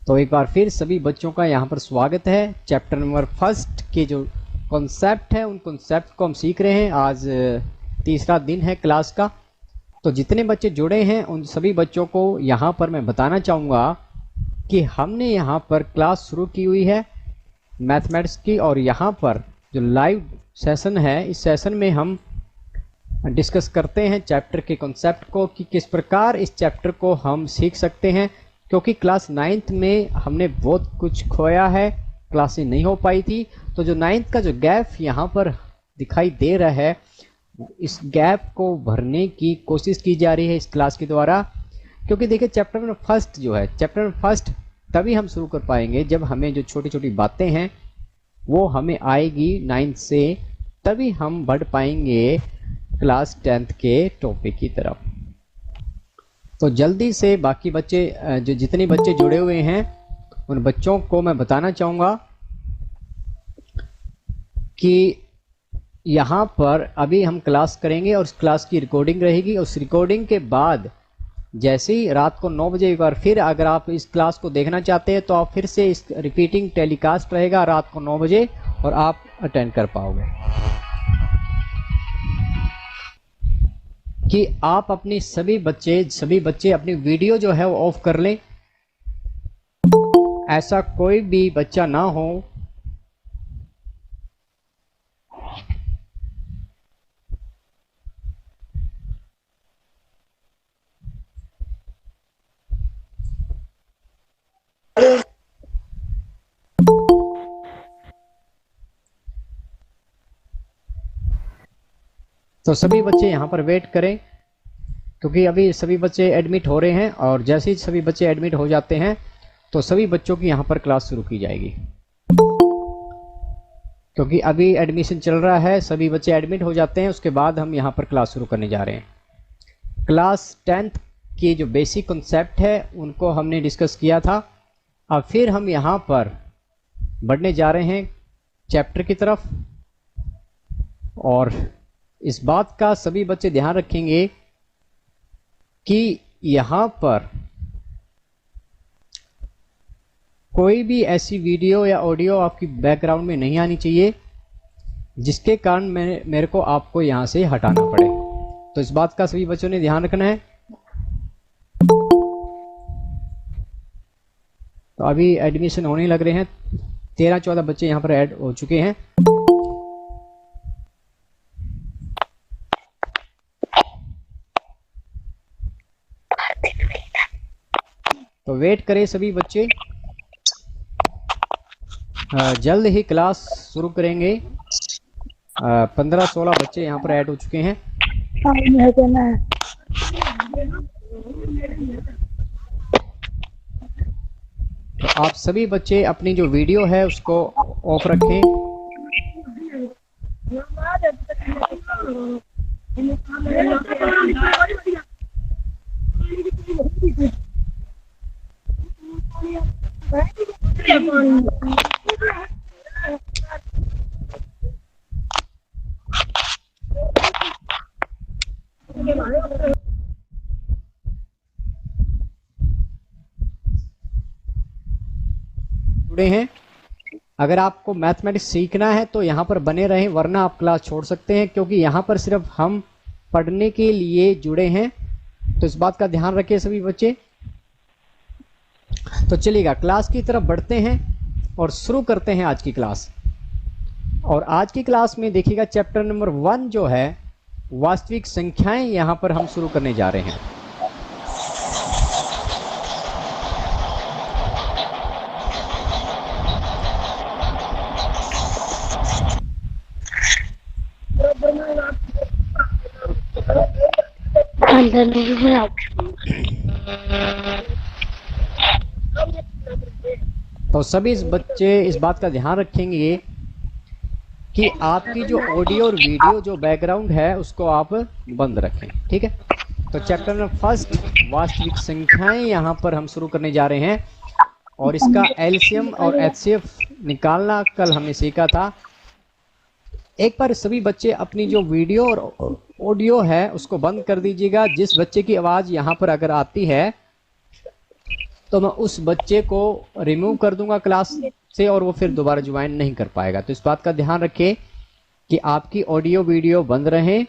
तो एक बार फिर सभी बच्चों का यहाँ पर स्वागत है। चैप्टर नंबर फर्स्ट के जो कॉन्सेप्ट है उन कॉन्सेप्ट को हम सीख रहे हैं। आज तीसरा दिन है क्लास का। तो जितने बच्चे जुड़े हैं उन सभी बच्चों को यहाँ पर मैं बताना चाहूँगा कि हमने यहाँ पर क्लास शुरू की हुई है मैथमेटिक्स की, और यहाँ पर जो लाइव सेशन है इस सेशन में हम डिस्कस करते हैं चैप्टर के कॉन्सेप्ट को कि किस प्रकार इस चैप्टर को हम सीख सकते हैं, क्योंकि क्लास 9th में हमने बहुत कुछ खोया है, क्लासें नहीं हो पाई थी। तो जो 9th का जो गैप यहाँ पर दिखाई दे रहा है इस गैप को भरने की कोशिश की जा रही है इस क्लास के द्वारा। क्योंकि देखिए चैप्टर नंबर फर्स्ट जो है, चैप्टर नंबर फर्स्ट तभी हम शुरू कर पाएंगे जब हमें जो छोटी छोटी बातें हैं वो हमें आएगी 9th से, तभी हम बढ़ पाएंगे क्लास 10th के टॉपिक की तरफ। तो जल्दी से बाकी बच्चे जो जितने बच्चे जुड़े हुए हैं उन बच्चों को मैं बताना चाहूँगा कि यहाँ पर अभी हम क्लास करेंगे और उस क्लास की रिकॉर्डिंग रहेगी। उस रिकॉर्डिंग के बाद जैसे ही रात को 9 बजे एक बार फिर अगर आप इस क्लास को देखना चाहते हैं तो आप फिर से इस रिपीटिंग टेलीकास्ट रहेगा रात को 9 बजे और आप अटेंड कर पाओगे। कि आप अपनी सभी बच्चे अपनी वीडियो जो है वो ऑफ कर लें। ऐसा कोई भी बच्चा ना हो तो सभी बच्चे यहाँ पर वेट करें, क्योंकि अभी सभी बच्चे एडमिट हो रहे हैं और जैसे ही सभी बच्चे एडमिट हो जाते हैं तो सभी बच्चों की यहाँ पर क्लास शुरू की जाएगी। क्योंकि अभी एडमिशन चल रहा है, सभी बच्चे एडमिट हो जाते हैं उसके बाद हम यहाँ पर क्लास शुरू करने जा रहे हैं। क्लास 10th की जो बेसिक कॉन्सेप्ट है उनको हमने डिस्कस किया था। अब फिर हम यहाँ पर बढ़ने जा रहे हैं चैप्टर की तरफ, और इस बात का सभी बच्चे ध्यान रखेंगे कि यहाँ पर कोई भी ऐसी वीडियो या ऑडियो आपकी बैकग्राउंड में नहीं आनी चाहिए जिसके कारण मेरे को आपको यहाँ से हटाना पड़े। तो इस बात का सभी बच्चों ने ध्यान रखना है। तो अभी एडमिशन होने लग रहे हैं, 13-14 बच्चे यहाँ पर ऐड हो चुके हैं। तो वेट करें सभी बच्चे, जल्द ही क्लास शुरू करेंगे। 15-16 बच्चे यहाँ पर ऐड हो चुके हैं। तो आप सभी बच्चे अपनी जो वीडियो है उसको ऑफ रखें। जुड़े हैं, अगर आपको मैथमेटिक्स सीखना है तो यहाँ पर बने रहें, वरना आप क्लास छोड़ सकते हैं, क्योंकि यहाँ पर सिर्फ हम पढ़ने के लिए जुड़े हैं। तो इस बात का ध्यान रखिए सभी बच्चे। तो चलिएगा क्लास की तरफ बढ़ते हैं और शुरू करते हैं आज की क्लास। और आज की क्लास में देखिएगा चैप्टर नंबर 1 जो है वास्तविक संख्याएं, यहाँ पर हम शुरू करने जा रहे हैं। तो सभी बच्चे इस बात का ध्यान रखेंगे कि आपकी जो ऑडियो और वीडियो जो बैकग्राउंड है उसको आप बंद रखें, ठीक है। तो चैप्टर नंबर फर्स्ट वास्तविक संख्याएं यहाँ पर हम शुरू करने जा रहे हैं, और इसका एलसीएम और एचसीएफ निकालना कल हमने सीखा था। एक बार सभी बच्चे अपनी जो वीडियो और ऑडियो है उसको बंद कर दीजिएगा। जिस बच्चे की आवाज़ यहाँ पर अगर आती है तो मैं उस बच्चे को रिमूव कर दूंगा क्लास से और वो फिर दोबारा ज्वाइन नहीं कर पाएगा। तो इस बात का ध्यान रखें कि आपकी ऑडियो वीडियो बंद रहे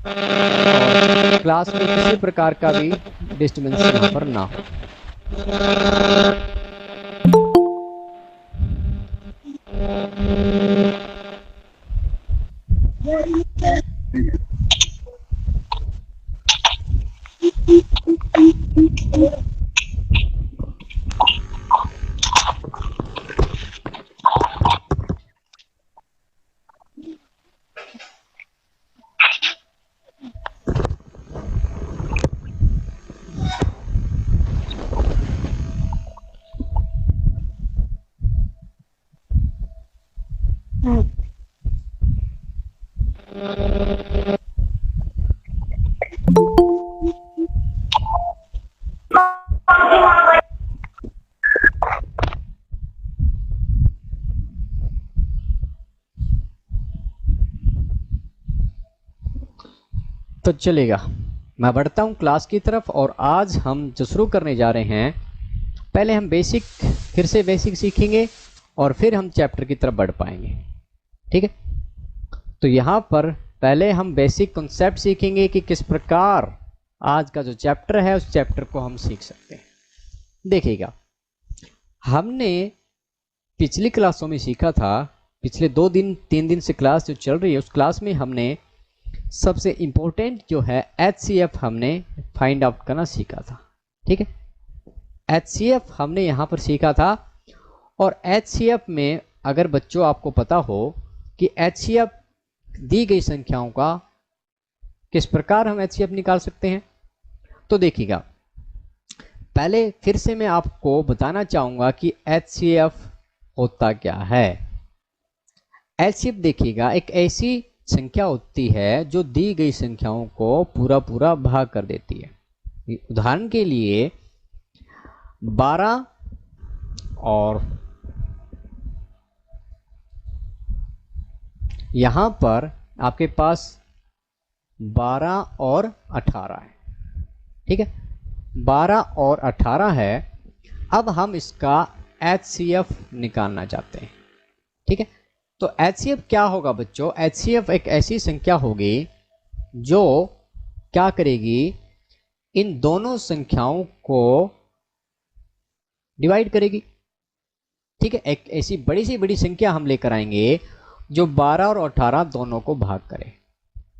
और क्लास में किसी प्रकार का भी डिस्टर्बेंस यहाँ पर ना हो। तो चलेगा, मैं बढ़ता हूँ क्लास की तरफ। और आज हम जो शुरू करने जा रहे हैं, पहले हम फिर से बेसिक सीखेंगे और फिर हम चैप्टर की तरफ बढ़ पाएंगे। ठीक है, तो यहाँ पर पहले हम बेसिक कॉन्सेप्ट सीखेंगे कि किस प्रकार आज का जो चैप्टर है उस चैप्टर को हम सीख सकते हैं। देखिएगा, हमने पिछली क्लासों में सीखा था, पिछले 3 दिन से क्लास जो चल रही है उस क्लास में हमने सबसे इम्पोर्टेंट जो है HCF हमने फाइंड आउट करना सीखा था। ठीक है, HCF हमने यहाँ पर सीखा था। और HCF में अगर बच्चों आपको पता हो कि HCF दी गई संख्याओं का किस प्रकार हम HCF निकाल सकते हैं, तो देखिएगा, पहले फिर से मैं आपको बताना चाहूँगा कि HCF होता क्या है। HCF देखिएगा, एक ऐसी संख्या होती है जो दी गई संख्याओं को पूरा भाग कर देती है। उदाहरण के लिए 12 और यहाँ पर आपके पास 12 और 18 है। ठीक है, 12 और 18 है। अब हम इसका HCF निकालना चाहते हैं। ठीक है, तो HCF क्या होगा बच्चों? HCF एक ऐसी संख्या होगी जो क्या करेगी, इन दोनों संख्याओं को डिवाइड करेगी। ठीक है, एक ऐसी बड़ी से बड़ी संख्या हम लेकर आएंगे जो 12 और 18 दोनों को भाग करे।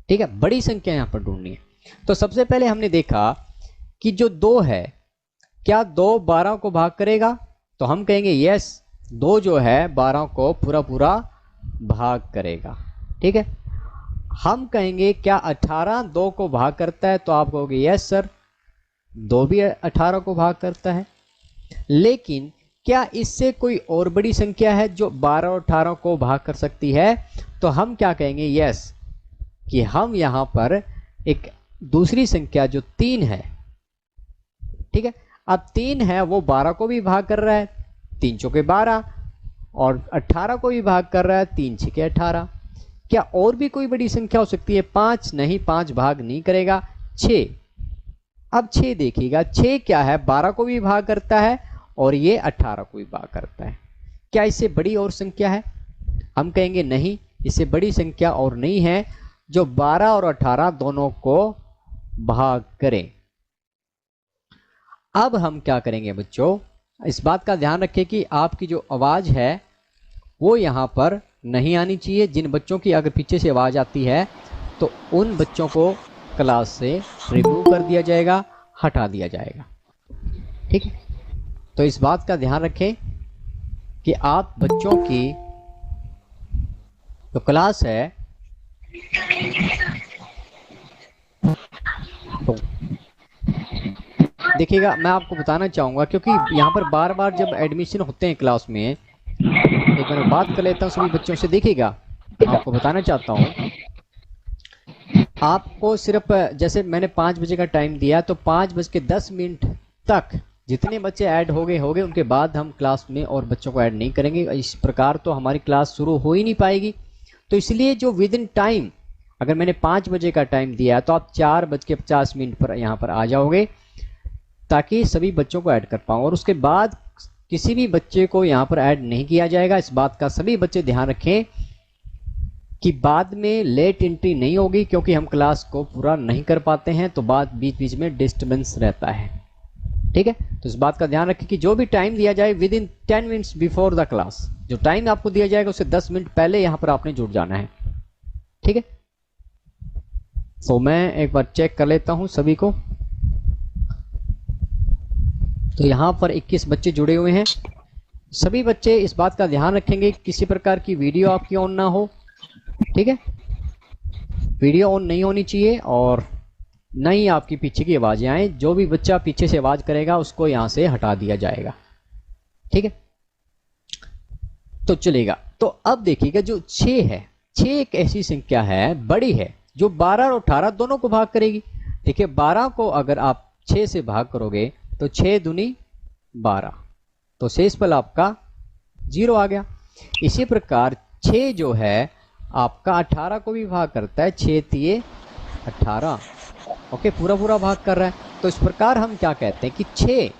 ठीक है, बड़ी संख्या यहां पर ढूंढनी है। तो सबसे पहले हमने देखा कि जो 2 है, क्या 2 12 को भाग करेगा? तो हम कहेंगे यस, 2 जो है 12 को पूरा भाग करेगा। ठीक है, हम कहेंगे क्या 18 2 को भाग करता है? तो आप कहोगे यस सर, 2 भी 18 को भाग करता है। लेकिन क्या इससे कोई और बड़ी संख्या है जो 12 और 18 को भाग कर सकती है? तो हम क्या कहेंगे यस, कि हम यहां पर एक दूसरी संख्या जो 3 है। ठीक है, अब 3 है वो 12 को भी भाग कर रहा है, 3 चौके 12, और 18 को भी भाग कर रहा है, 3 छके 18। क्या और भी कोई बड़ी संख्या हो सकती है? 5 नहीं, 5 भाग नहीं करेगा। 6, अब 6 देखिएगा, 6 क्या है, 12 को भी भाग करता है और ये 18 को भी भाग करता है। क्या इससे बड़ी और संख्या है? हम कहेंगे नहीं, इससे बड़ी संख्या और नहीं है जो 12 और 18 दोनों को भाग करें। अब हम क्या करेंगे बच्चों, इस बात का ध्यान रखें कि आपकी जो आवाज है वो यहां पर नहीं आनी चाहिए। जिन बच्चों की अगर पीछे से आवाज आती है तो उन बच्चों को क्लास से रिमूव कर दिया जाएगा, हटा दिया जाएगा। ठीक है, तो इस बात का ध्यान रखें कि आप बच्चों की जो क्लास है तो देखिएगा, मैं आपको बताना चाहूंगा क्योंकि यहाँ पर बार बार जब एडमिशन होते हैं क्लास में, एक बार बात कर लेता हूँ सभी बच्चों से। देखिएगा, आपको बताना चाहता हूँ, आपको सिर्फ जैसे मैंने 5 बजे का टाइम दिया, तो 5:10 तक जितने बच्चे ऐड हो गए उनके बाद हम क्लास में और बच्चों को ऐड नहीं करेंगे। इस प्रकार तो हमारी क्लास शुरू हो ही नहीं पाएगी। तो इसलिए जो विद इन टाइम, अगर मैंने 5 बजे का टाइम दिया तो आप 4:50 पर यहाँ पर आ जाओगे। ताकि सभी बच्चों को ऐड कर पाऊँ। और उसके बाद किसी भी बच्चे को यहाँ पर ऐड नहीं किया जाएगा। इस बात का सभी बच्चे ध्यान रखें कि बाद में लेट एंट्री नहीं होगी, क्योंकि हम क्लास को पूरा नहीं कर पाते हैं तो बाद बीच बीच में डिस्टर्बेंस रहता है। ठीक है, तो इस बात का ध्यान रखें कि जो भी टाइम दिया जाए with in 10 minutes before the class, जो टाइम आपको दिया जाएगा उससे 10 मिनट पहले यहाँ पर आपने जुड़ जाना है। ठीक है, तो मैं एक बार चेक कर लेता हूँ सभी को। तो यहाँ पर 21 बच्चे जुड़े हुए हैं। सभी बच्चे इस बात का ध्यान रखेंगे किसी प्रकार की वीडियो आपकी ऑन ना हो। ठीक है, वीडियो ऑन नहीं होनी चाहिए और न ही आपकी पीछे की आवाजें आए। जो भी बच्चा पीछे से आवाज करेगा उसको यहाँ से हटा दिया जाएगा। ठीक है, तो चलेगा। तो अब देखिएगा, जो 6 है, 6 एक ऐसी संख्या है, बड़ी है, जो 12 और 18 दोनों को भाग करेगी। ठीक है, 12 को अगर आप 6 से भाग करोगे तो 6 दूनी 12, तो शेषफल आपका 0 आ गया। इसी प्रकार 6 जो है आपका 18 को भी भाग करता है, 6 तिये 18। ओके, पूरा पूरा भाग कर रहा है। तो इस प्रकार हम क्या कहते हैं कि 6,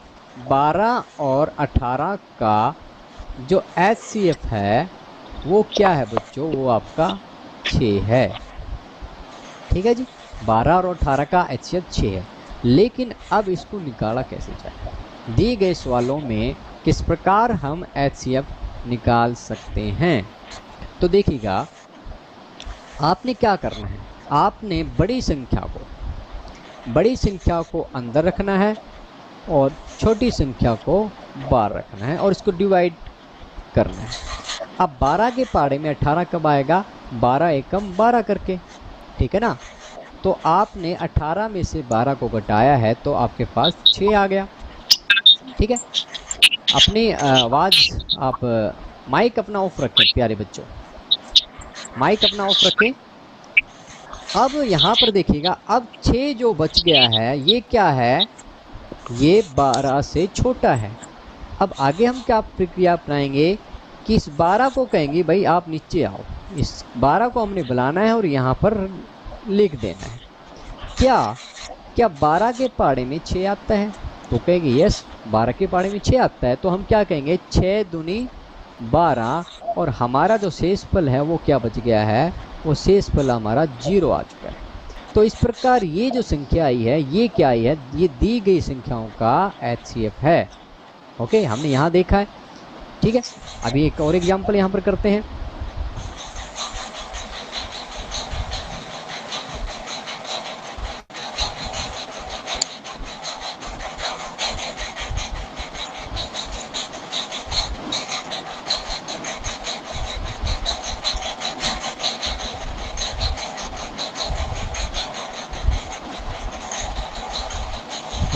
12 और 18 का जो HCF है वो क्या है बच्चों, वो आपका 6 है। ठीक है जी, 12 और 18 का HCF 6 है। लेकिन अब इसको निकाला कैसे जाए, दिए गए सवालों में किस प्रकार हम HCF निकाल सकते हैं। तो देखिएगा, आपने क्या करना है, आपने बड़ी संख्या को अंदर रखना है और छोटी संख्या को बाहर रखना है और इसको डिवाइड करना है। अब 12 के पाड़े में 18 कब आएगा, 12 एकम 12 करके। ठीक है ना, तो आपने 18 में से 12 को घटाया है तो आपके पास 6 आ गया। ठीक है, अपनी आवाज़ आप माइक अपना ऑफ रखें प्यारे बच्चों, माइक अपना ऑफ रखें। अब यहाँ पर देखिएगा, अब 6 जो बच गया है ये क्या है, ये 12 से छोटा है। अब आगे हम क्या प्रक्रिया अपनाएंगे कि इस 12 को कहेंगे भाई आप नीचे आओ, इस 12 को हमने बुलाना है और यहाँ पर लिख देना है। क्या 12 के पाड़े में 6 आता है, तो कहेंगे यस 12 के पाड़े में 6 आता है। तो हम क्या कहेंगे, 6 दूनी 12 और हमारा जो शेषफल है वो क्या बच गया है, वो शेषफल हमारा 0 आ चुका है। तो इस प्रकार ये जो संख्या आई है ये क्या आई है, ये दी गई संख्याओं का HCF है। ओके, हमने यहाँ देखा है। ठीक है, अभी एक और एग्जाम्पल यहाँ पर करते हैं।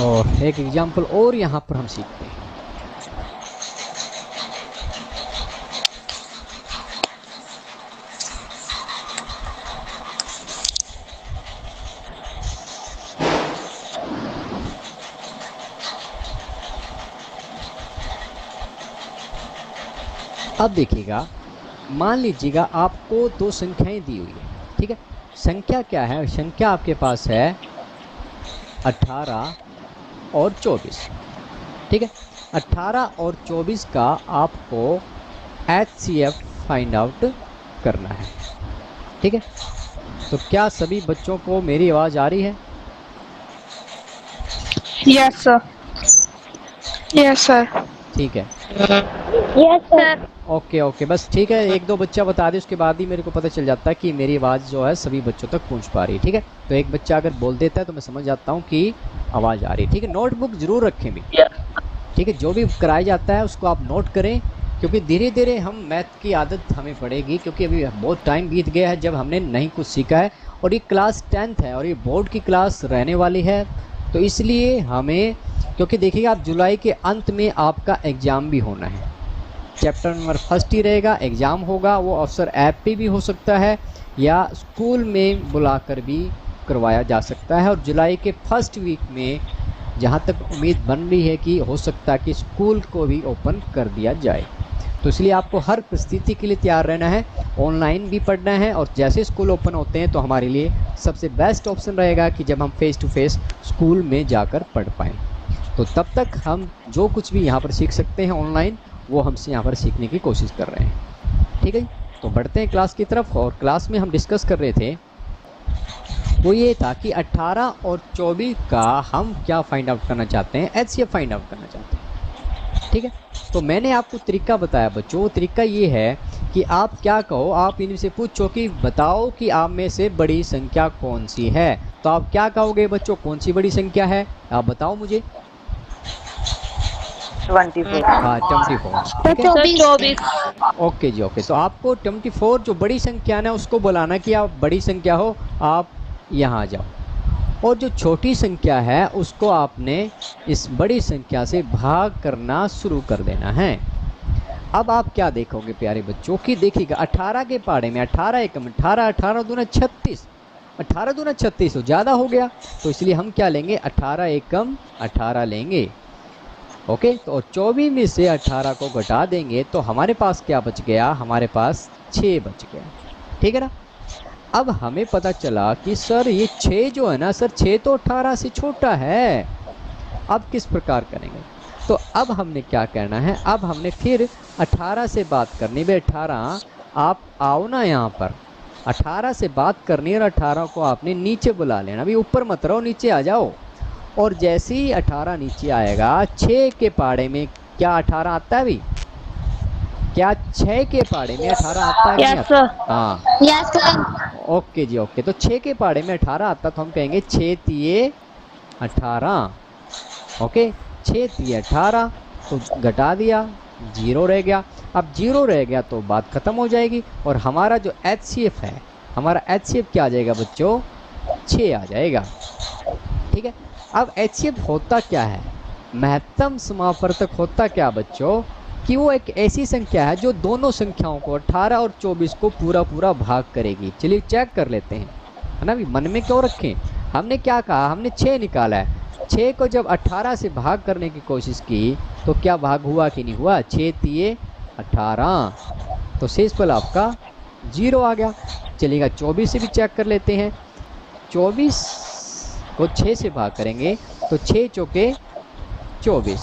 और एक एग्जाम्पल और यहाँ पर हम सीखते हैं। अब देखिएगा, मान लीजिएगा आपको 2 संख्याएं दी हुई है। ठीक है, संख्या क्या है, संख्या आपके पास है 18 और 24। ठीक है, 18 और 24 का आपको HCF फाइंड आउट करना है। ठीक है, तो क्या सभी बच्चों को मेरी आवाज़ आ रही है? Yes sir. Yes sir. ठीक है, यस सर। ओके, बस ठीक है, 1-2 बच्चा बता दे, उसके बाद ही मेरे को पता चल जाता है कि मेरी आवाज़ जो है सभी बच्चों तक पहुंच पा रही है। ठीक है, तो एक बच्चा अगर बोल देता है तो मैं समझ जाता हूँ कि आवाज़ आ रही है। ठीक है, नोटबुक जरूर रखें भी। ठीक है, जो भी कराया जाता है उसको आप नोट करें, क्योंकि धीरे धीरे हम मैथ की आदत हमें पड़ेगी, क्योंकि अभी बहुत टाइम बीत गया है जब हमने नहीं कुछ सीखा है और ये क्लास 10th है और ये बोर्ड की क्लास रहने वाली है। तो इसलिए हमें, क्योंकि देखिएगा आप जुलाई के अंत में आपका एग्ज़ाम भी होना है, चैप्टर नंबर 1 ही रहेगा, एग्ज़ाम होगा, वो अफसर ऐप पे भी हो सकता है या स्कूल में बुलाकर भी करवाया जा सकता है। और जुलाई के 1st वीक में जहाँ तक उम्मीद बन रही है कि हो सकता है कि स्कूल को भी ओपन कर दिया जाए। तो इसलिए आपको हर परिस्थिति के लिए तैयार रहना है, ऑनलाइन भी पढ़ना है और जैसे स्कूल ओपन होते हैं तो हमारे लिए सबसे बेस्ट ऑप्शन रहेगा कि जब हम फेस टू फेस स्कूल में जाकर पढ़ पाएँ। तो तब तक हम जो कुछ भी यहाँ पर सीख सकते हैं ऑनलाइन वो हमसे यहाँ पर सीखने की कोशिश कर रहे हैं। ठीक है, तो बढ़ते हैं क्लास की तरफ। और क्लास में हम डिस्कस कर रहे थे वो ये था कि 18 और 24 का हम क्या फाइंड आउट करना चाहते हैं, एचसीएफ फाइंड आउट करना चाहते हैं। ठीक है, तो मैंने आपको तरीका बताया बच्चों। वो तरीका ये है कि आप क्या कहो, आप इनसे पूछो कि बताओ कि आप में से बड़ी संख्या कौन सी है। तो आप क्या कहोगे बच्चों, कौन सी बड़ी संख्या है, आप बताओ मुझे। 24। हाँ 24। ठीक है, 24। ओके जी ओके। तो आपको 24 जो बड़ी संख्या है उसको बुलाना कि आप बड़ी संख्या हो, आप यहाँ आ जाओ। और जो छोटी संख्या है उसको आपने इस बड़ी संख्या से भाग करना शुरू कर देना है। अब आप क्या देखोगे प्यारे बच्चों कि देखिएगा 18 के पाड़े में 18 एकम 18, 18 दूना 36, 18 दूना 36 तो ज़्यादा हो गया, तो इसलिए हम क्या लेंगे 18 एकम 18 लेंगे। ओके, तो 24 में से 18 को घटा देंगे तो हमारे पास क्या बच गया, हमारे पास 6 बच गया। ठीक है ना। अब हमें पता चला कि सर ये 6 जो है ना सर 6 तो 18 से छोटा है, अब किस प्रकार करेंगे। तो अब हमने क्या करना है, अब हमने फिर 18 से बात करनी। भाई 18 आप आओ ना यहाँ पर, 18 से बात करनी और 18 को आपने नीचे बुला लेना। अभी ऊपर मत रहो, नीचे आ जाओ। और जैसे ही 18 नीचे आएगा 6 के पाड़े में क्या 18 आता है भी, क्या 6 के पाड़े में 18 आता है? Yes, sir. हाँ Yes, sir. ओके जी ओके। तो 6 के पाड़े में 18 आता तो हम कहेंगे 6 तिये 18। ओके, 6 तिये 18 तो घटा दिया, 0 रह गया। अब 0 रह गया तो बात खत्म हो जाएगी और हमारा जो एचसीएफ है, हमारा एचसीएफ क्या आ जाएगा बच्चों, 6 आ जाएगा। ठीक है, अब एचसीएफ होता क्या है, महत्तम समापवर्तक होता क्या बच्चों कि वो एक ऐसी संख्या है जो दोनों संख्याओं को 18 और 24 को पूरा पूरा भाग करेगी। चलिए चेक कर लेते हैं, है ना। भी मन में क्यों रखें, हमने क्या कहा, हमने 6 निकाला है। 6 को जब 18 से भाग करने की कोशिश की तो क्या भाग हुआ कि नहीं हुआ, 6 तिये 18, तो शेषफल आपका 0 आ गया। चलिएगा 24 से भी चेक कर लेते हैं। 24 को 6 से भाग करेंगे तो 6 चौके 24,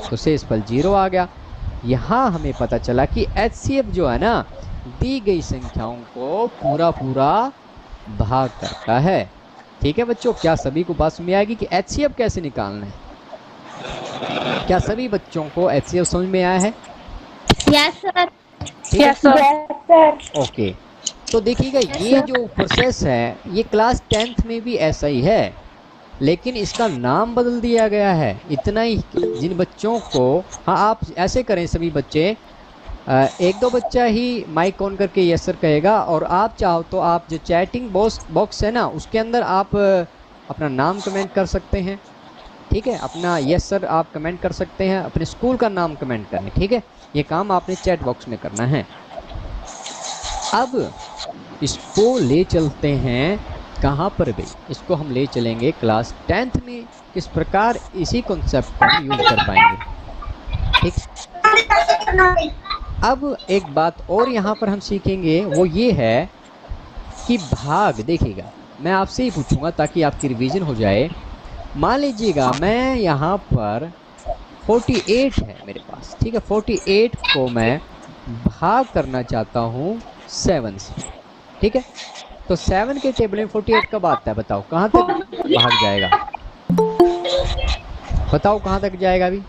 तो शेषफल 0 आ गया। यहाँ हमें पता चला कि एचसीएफ जो है ना दी गई संख्याओं को पूरा पूरा भाग करता है। ठीक है बच्चों, क्या सभी को बात समझ आएगी कि एचसीएफ कैसे निकालना है? क्या सभी बच्चों को एचसीएफ समझ में आया है? Yes, sir. ठीक है? Yes, sir. ओके, तो देखिएगा ये जो प्रोसेस है ये क्लास 10th में भी ऐसा ही है, लेकिन इसका नाम बदल दिया गया है। इतना ही जिन बच्चों को, हाँ आप ऐसे करें सभी बच्चे, एक दो बच्चा ही माइक ऑन करके यस सर कहेगा, और आप चाहो तो आप जो चैटिंग बॉक्स है ना उसके अंदर आप अपना नाम कमेंट कर सकते हैं। ठीक है, अपना यस सर आप कमेंट कर सकते हैं, अपने स्कूल का नाम कमेंट करें। ठीक है, ये काम आपने चैट बॉक्स में करना है। अब इसको ले चलते हैं कहाँ पर भी, इसको हम ले चलेंगे क्लास 10th में, किस प्रकार इसी कॉन्सेप्ट को हम यूज कर पाएंगे। ठीक, अब एक बात और यहाँ पर हम सीखेंगे वो ये है कि भाग, देखिएगा मैं आपसे ही पूछूंगा ताकि आपकी रिवीजन हो जाए। मान लीजिएगा मैं यहाँ पर 48 है मेरे पास, ठीक है, 48 को मैं भाग करना चाहता हूँ 7 से। ठीक है, तो 7 के टेबल में 48 कब आता है, बताओ कहाँ तक भाग जाएगा, बताओ कहाँ तक जाएगा अभी?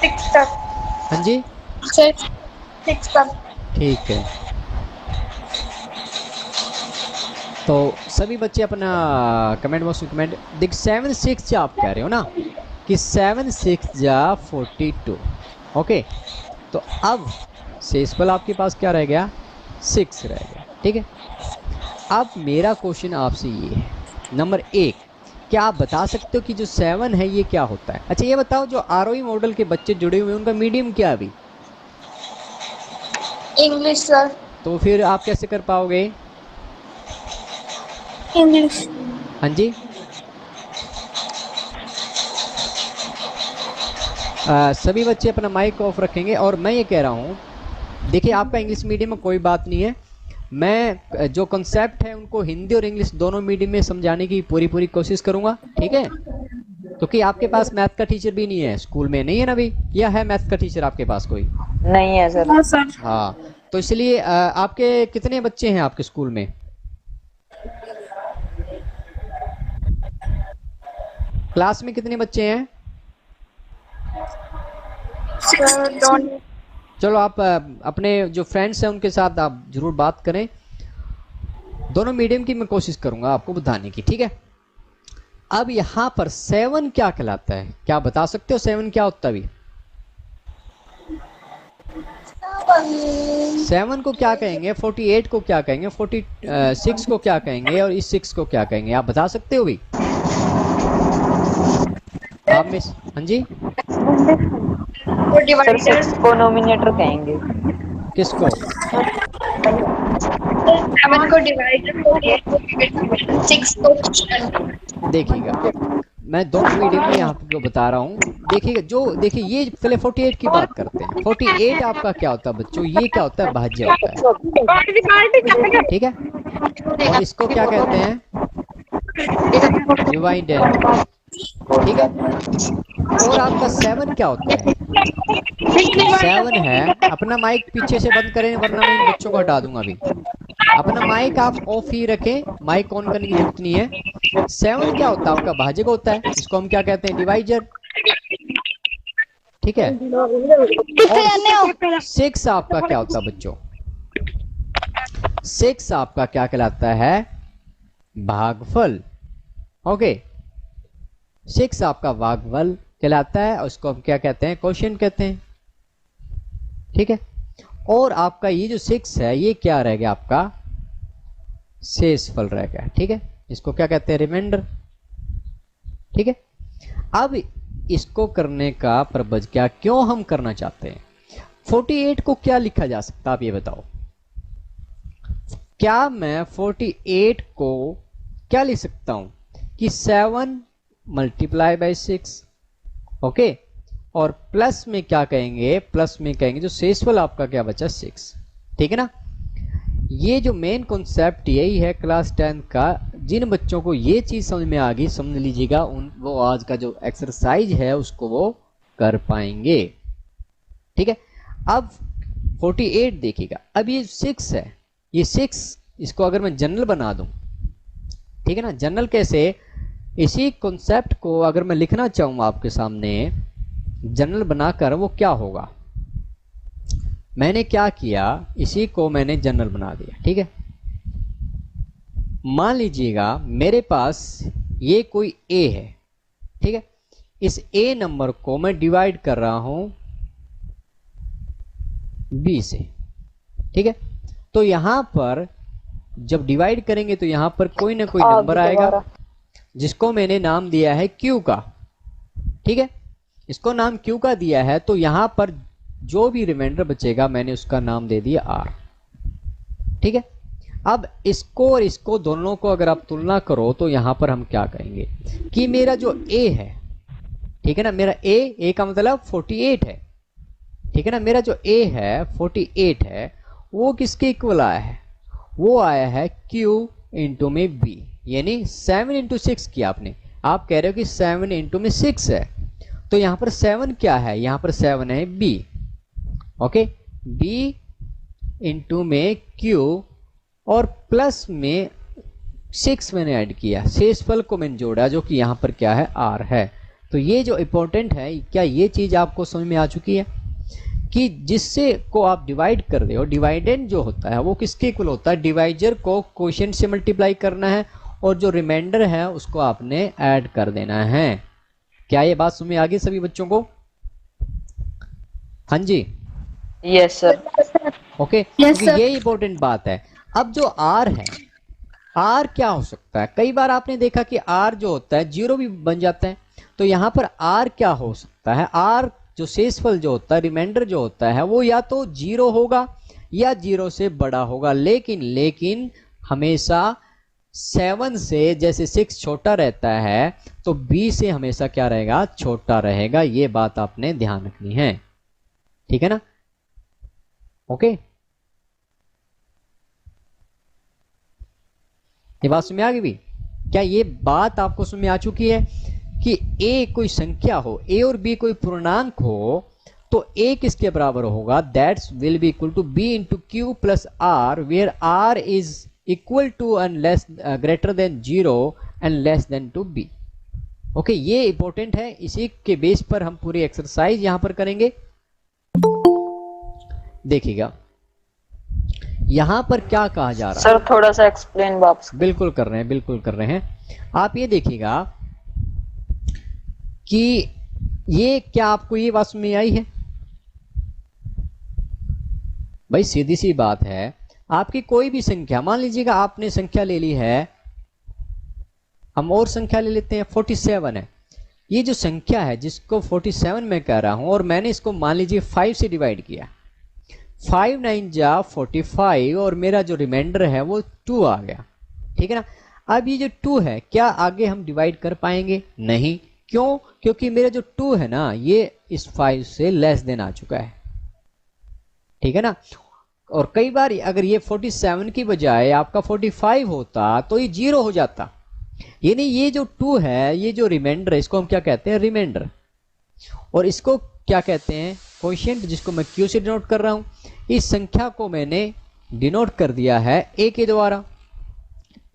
6 तक। हाँ जी 6 तक। ठीक है, तो सभी बच्चे अपना कमेंट बॉक्स में कमेंट देख। 7 6 जा आप कह रहे हो ना कि 7 6 जा 42। ओके, तो अब शेषफल आपके पास क्या रह गया, 6 रह गया। ठीक है, अब मेरा क्वेश्चन आपसे ये है, नंबर 1, क्या आप बता सकते हो कि जो 7 है ये क्या होता है? अच्छा ये बताओ, जो आरओई मॉडल के बच्चे जुड़े हुए हैं उनका मीडियम क्या अभी? English sir. तो फिर आप कैसे कर पाओगे? इंग्लिश। हाँ जी, सभी बच्चे अपना माइक ऑफ रखेंगे। और मैं ये कह रहा हूँ, देखिए आपका इंग्लिश मीडियम में कोई बात नहीं है, मैं जो कॉन्सेप्ट है उनको हिंदी और इंग्लिश दोनों मीडियम में समझाने की पूरी कोशिश करूंगा, ठीक है। क्योंकि आपके पास मैथ का टीचर भी नहीं है स्कूल में, नहीं है ना भाई, या है मैथ का टीचर आपके पास कोई? नहीं है सर। हाँ सर। हाँ, तो इसलिए आपके कितने बच्चे हैं आपके स्कूल में? क्लास में कितने बच्चे हैं? Sir don't. चलो आप अपने जो फ्रेंड्स हैं उनके साथ आप जरूर बात करें, दोनों मीडियम की मैं कोशिश करूंगा आपको बताने की, ठीक है। अब यहां पर 7 क्या कहलाता है, क्या बता सकते हो 7 क्या होता है? अभी 7 को क्या कहेंगे, 48 को क्या कहेंगे, 46 को क्या कहेंगे और इस 6 को क्या कहेंगे, आप बता सकते हो भी? आप में, हाँ जी, वो सर डिवाइडर 6 को नोमिनेटर कहेंगे। किसको? 7 को डिवाइडर, 48 को 6 को क्वेश्चन। देखिएगा, मैं दोनों मीडियम में यहाँ पे बता रहा हूँ। देखिएगा, जो देखिए ये पहले 48 की बात करते हैं। 48 आपका क्या होता है बच्चों, ये क्या होता है, भाज्य होता है, ठीक है। और इसको क्या कहते हैं, डिवाइडेंड, ठीक है। और आपका 7 क्या होता है, 7 है, अपना माइक पीछे से बंद करें वरना मैं इन बच्चों को हटा दूंगा अभी। अपना माइक आप ऑफ ही रखें, माइक ऑन करने की जरूरत नहीं है। 7 क्या होता है आपका, भाजक होता है, इसको हम क्या कहते हैं, डिवाइजर, ठीक है। और 6 आपका क्या होता है बच्चों, 6 आपका क्या कहलाता है, भागफल, ओके। 6 आपका भागफल कहलाता है और उसको हम क्या कहते हैं, क्वोशिएंट कहते हैं, ठीक है। और आपका ये जो 6 है ये क्या रह गया आपका, शेषफल रह गया, ठीक है। इसको क्या कहते हैं, रिमाइंडर, ठीक है। अब इसको करने का पर्पज क्या, क्यों हम करना चाहते हैं, 48 को क्या लिखा जा सकता है, आप ये बताओ। क्या मैं 48 को क्या लिख सकता हूं कि 7 मल्टीप्लाई बाई 6, ओके। और प्लस में क्या कहेंगे, प्लस में कहेंगे जो शेषफल आपका क्या बचा, 6, ठीक है ना। ये जो मेन कॉन्सेप्ट यही है क्लास 10 का। जिन बच्चों को ये चीज समझ में आ गई, समझ लीजिएगा वो आज का जो एक्सरसाइज है उसको वो कर पाएंगे, ठीक है। अब 48 देखिएगा, अब ये 6 है, ये 6 इसको अगर मैं जनरल बना दूं, ठीक है ना। जनरल कैसे, इसी कॉन्सेप्ट को अगर मैं लिखना चाहूँ आपके सामने जनरल बनाकर, वो क्या होगा, मैंने क्या किया, इसी को मैंने जनरल बना दिया, ठीक है। मान लीजिएगा मेरे पास ये कोई ए है, ठीक है। इस ए नंबर को मैं डिवाइड कर रहा हूं बी से, ठीक है। तो यहां पर जब डिवाइड करेंगे तो यहां पर कोई ना कोई नंबर आएगा जिसको मैंने नाम दिया है क्यू का, ठीक है। इसको नाम क्यू का दिया है, तो यहां पर जो भी रिमाइंडर बचेगा मैंने उसका नाम दे दिया आर, ठीक है। अब इसको और इसको दोनों को अगर आप तुलना करो तो यहां पर हम क्या कहेंगे कि मेरा जो ए है, ठीक है ना, मेरा ए का मतलब 48 है, ठीक है ना। मेरा जो ए है 48 है, वो किसके इक्वल आया है, वो आया है क्यू इंटू में बी, यानी 7 इंटू 6 किया आपने। आप कह रहे हो कि 7 इंटू में 6 है, तो यहां पर 7 क्या है, यहां पर 7 है बी, ओके। बी इंटू में क्यू और प्लस में 6 मैंने ऐड किया, शेषफल को मैंने जोड़ा जो कि यहां पर क्या है, आर है। तो ये जो इंपॉर्टेंट है, क्या ये चीज आपको समझ में आ चुकी है कि जिससे को आप डिवाइड कर रहे हो, डिवाइडेंड जो होता है वो किसके इक्वल होता है, डिवाइजर को क्वोशिएंट से मल्टीप्लाई करना है और जो रिमाइंडर है उसको आपने ऐड कर देना है। क्या ये बात समझ में आ गई सभी बच्चों को? हाँ जी, यस सर। ओके, क्योंकि ये इंपॉर्टेंट बात है। अब जो आर है, आर क्या हो सकता है, कई बार आपने देखा कि आर जो होता है 0 भी बन जाता है, तो यहां पर आर क्या हो सकता है, आर जो शेषफल जो होता है, रिमाइंडर जो होता है, वो या तो 0 होगा या 0 से बड़ा होगा, लेकिन हमेशा 7 से, जैसे 6 छोटा रहता है तो b से हमेशा क्या रहेगा, छोटा रहेगा। ये बात आपने ध्यान रखनी है, ठीक है ना, ओके। ये बात समझ में आ गई भी? क्या ये बात आपको समझ में आ चुकी है कि ए कोई संख्या हो, ए और बी कोई पूर्णांक हो, तो ए किसके बराबर होगा? That's will be equal to b into q plus r, where r is equal to and less greater than 0 and less than two b. Okay, ये इंपॉर्टेंट है, इसी के बेस पर हम पूरी एक्सरसाइज यहां पर करेंगे। देखिएगा यहां पर क्या कहा जा रहा है। सर थोड़ा सा एक्सप्लेन वापस। बिल्कुल कर रहे हैं, बिल्कुल कर रहे हैं। आप ये देखिएगा कि ये क्या आपको ये बात समझ में आई है? भाई सीधी सी बात है, आपकी कोई भी संख्या, मान लीजिएगा आपने संख्या ले ली है, हम और संख्या ले लेते हैं, 47 है। ये जो संख्या है जिसको 47 मैं कह रहा हूं, और मैंने इसको मान लीजिए 5 से डिवाइड किया, 5 9 जा 45, और मेरा जो रिमाइंडर है वो 2 आ गया। ठीक है ना? अब ये जो 2 है, क्या आगे हम डिवाइड कर पाएंगे? नहीं। क्यों? क्योंकि मेरा जो 2 है ना, ये इस 5 से लेस देन आ चुका है। ठीक है ना? और कई बार अगर ये 47 की बजाय आपका 45 होता तो ये 0 हो जाता। यानी ये जो 2 है, ये जो रिमाइंडर है, इसको हम क्या कहते हैं? रिमाइंडर। और इसको क्या कहते हैं? कोएफिशिएंट, जिसको मैं क्यू से डिनोट कर रहा हूं। इस संख्या को मैंने डिनोट कर दिया है ए के द्वारा।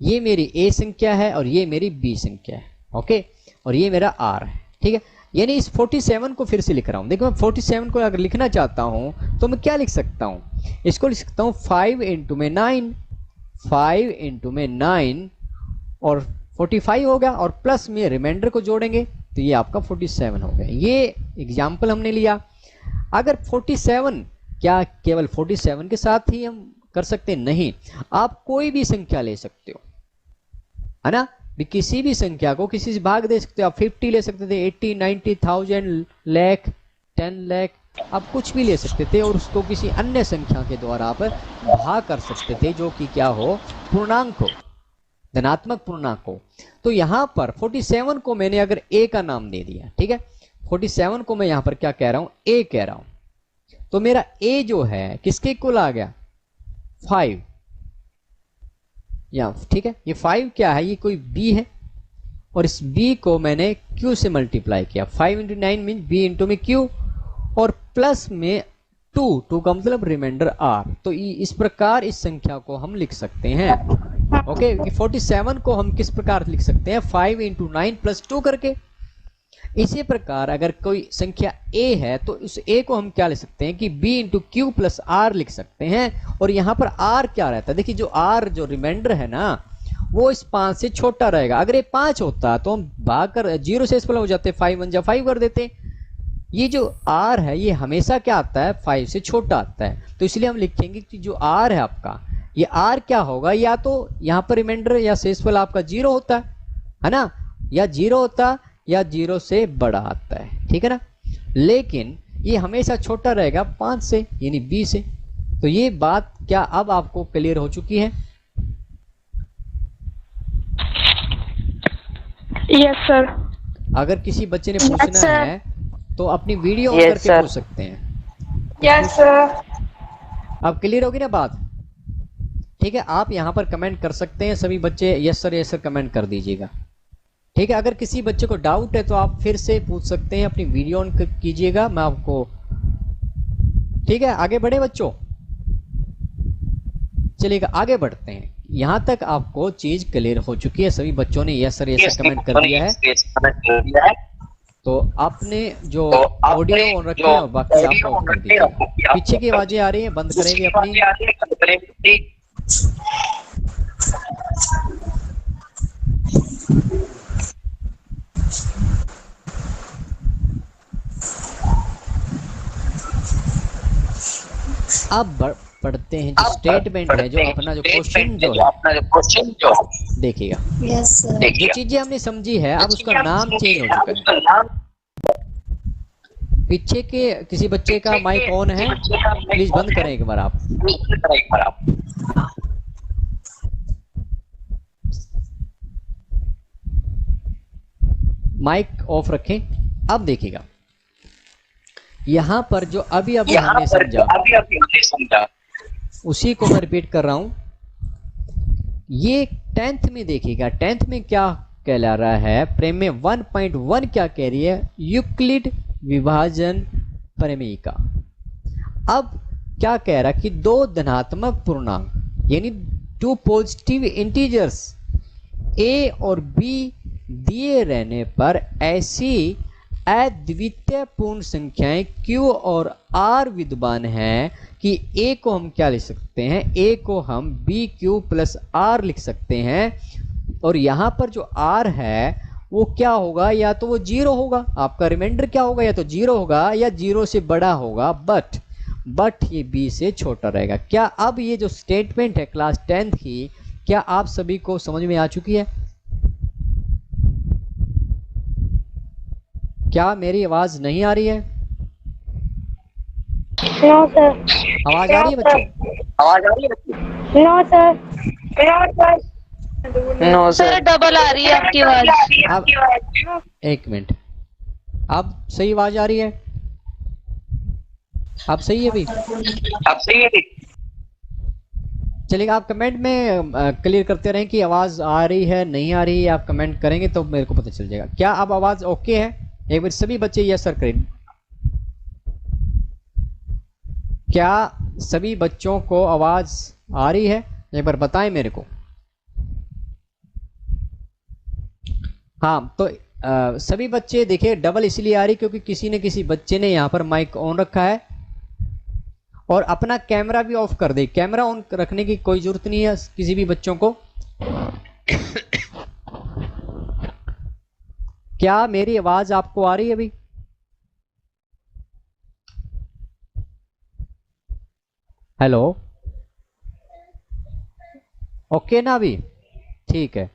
ये मेरी ए संख्या है और ये मेरी बी संख्या है। ओके, और ये मेरा आर है। ठीक है, यानी इस 47 को फिर से लिख रहा हूं। देखो, मैं 47 को अगर लिखना चाहता हूं तो मैं क्या लिख सकता हूं? इसको लिख सकता हूं 5 इंटू में 9, 5 इंटू में 9 और 45 हो गया, और प्लस में रिमाइंडर को जोड़ेंगे तो ये आपका 47 हो गया। ये एग्जाम्पल हमने लिया। अगर 47, क्या केवल 47 के साथ ही हम कर सकते हैं? नहीं, आप कोई भी संख्या ले सकते हो, है ना? भी किसी भी संख्या को किसी से भाग दे सकते हो। आप 50 ले सकते थे, 80, 90, 1000, लाख, 10 लाख, आप कुछ भी ले सकते थे, और उसको किसी अन्य संख्या के द्वारा आप भाग कर सकते थे, जो कि क्या हो? पूर्णांक हो, धनात्मक पूर्णांक हो। तो यहां पर 47 को मैंने अगर ए का नाम दे दिया, ठीक है, 47 को मैं यहां पर क्या कह रहा हूं? ए कह रहा हूं। तो मेरा ए जो है किसके इक्वल आ गया? 5। या ठीक है, ये 5 क्या है? ये कोई बी है, और इस बी को मैंने क्यू से मल्टीप्लाई किया। 5 इंटू 9 मीन बी इंटू में क्यू, और प्लस में 2 का मतलब रिमाइंडर आर। तो इस प्रकार इस संख्या को हम लिख सकते हैं। ओके, 47 को हम किस प्रकार लिख सकते हैं? 5 इंटू 9 प्लस 2 करके। इसी प्रकार अगर कोई संख्या a है तो उस a को हम क्या लिख सकते हैं कि b into q plus r लिख सकते हैं। और यहां पर r क्या रहता है? देखिए, जो r जो रिमाइंडर है ना, वो इस 5 से छोटा रहेगा। अगर ये 5 होता तो हम भाग कर 0 से इसमें हो जाते, 5 1 जा 5 कर देते। ये जो r है ये हमेशा क्या आता है? 5 से छोटा आता है। तो इसलिए हम लिखेंगे कि जो r है आपका, ये r क्या होगा? या तो यहां पर रिमाइंडर या शेषफल आपका 0 होता है ना, या 0 होता, या 0 से बड़ा आता है। ठीक है ना? लेकिन ये हमेशा छोटा रहेगा 5 से, यानी b से। तो ये बात क्या अब आपको क्लियर हो चुकी है? Yes sir. अगर किसी बच्चे ने पूछना sir. है तो अपनी वीडियो ऑन Yes, करके sir. पूछ सकते हैं। Yes sir. अब क्लियर होगी ना बात? ठीक है, आप यहां पर कमेंट कर सकते हैं। सभी बच्चे यस सर कमेंट कर दीजिएगा। ठीक है, अगर किसी बच्चे को डाउट है तो आप फिर से पूछ सकते हैं, अपनी वीडियो ऑन कीजिएगा, मैं आपको। ठीक है, आगे बढ़े बच्चों, चलिएगा आगे बढ़ते हैं। यहां तक आपको चीज क्लियर हो चुकी है, सभी बच्चों ने यस सर कमेंट कर दिया है। तो आपने जो ऑडियो ऑन रखा है बाकी आप ऑफ कर दीजिए। पीछे की आवाजें आ रही हैं, बंद करेंगे अपनी। अब पढ़ते हैं जो स्टेटमेंट है, जो अपना जो क्वेश्चन जो है, देखिएगा। Yes sir. जो चीजें हमने समझी है, अब उसका नाम चेंज हो चुका है। पीछे के किसी बच्चे का माइक ऑन है, प्लीज बंद करें एक बार आप। माइक ऑफ रखें। अब देखिएगा, यहां पर जो अभी हमने समझा, उसी को मैं रिपीट कर रहा हूं ये 10th में देखिएगा, 10th में क्या कहला रहा है, प्रमेय में 1.1 क्या कह रही है, यूक्लिड विभाजन प्रमेयिका। अब क्या कह रहा है कि दो धनात्मक पूर्णांक यानी टू पॉजिटिव इंटीजर्स a और b दिए रहने पर ऐसी अद्वितीय पूर्ण संख्याएं q और r विद्यमान हैं कि a को हम क्या लिख सकते हैं, a को हम bq प्लस r लिख सकते हैं। और यहाँ पर जो r है वो क्या होगा, या तो वो जीरो होगा, आपका रिमाइंडर क्या होगा, या तो जीरो होगा या जीरो से बड़ा होगा, बट ये b से छोटा रहेगा। क्या अब ये जो स्टेटमेंट है क्लास 10th की, क्या आप सभी को समझ में आ चुकी है? क्या मेरी आवाज नहीं आ रही है? No sir. आवाज आ रही है बच्चों? No sir. No sir sir. Double आ रही है आपकी आवाज। अब एक मिनट, अब सही आवाज आ रही है? अब सही है भी? चलिए आप कमेंट में क्लियर करते रहें कि आवाज आ रही है नहीं आ रही है। आप कमेंट करेंगे तो मेरे को पता चल जाएगा। क्या अब आवाज ओके है? एक बार सभी बच्चे यस सर करें। क्या सभी बच्चों को आवाज आ रही है? एक बार बताएं मेरे को। हाँ, तो सभी बच्चे देखिए, डबल इसलिए आ रही क्योंकि किसी न किसी बच्चे ने यहाँ पर माइक ऑन रखा है और अपना कैमरा भी ऑफ कर दे। कैमरा ऑन रखने की कोई जरूरत नहीं है किसी भी बच्चों को। क्या मेरी आवाज आपको आ रही है अभी? हेलो, ओके ना अभी? ठीक है।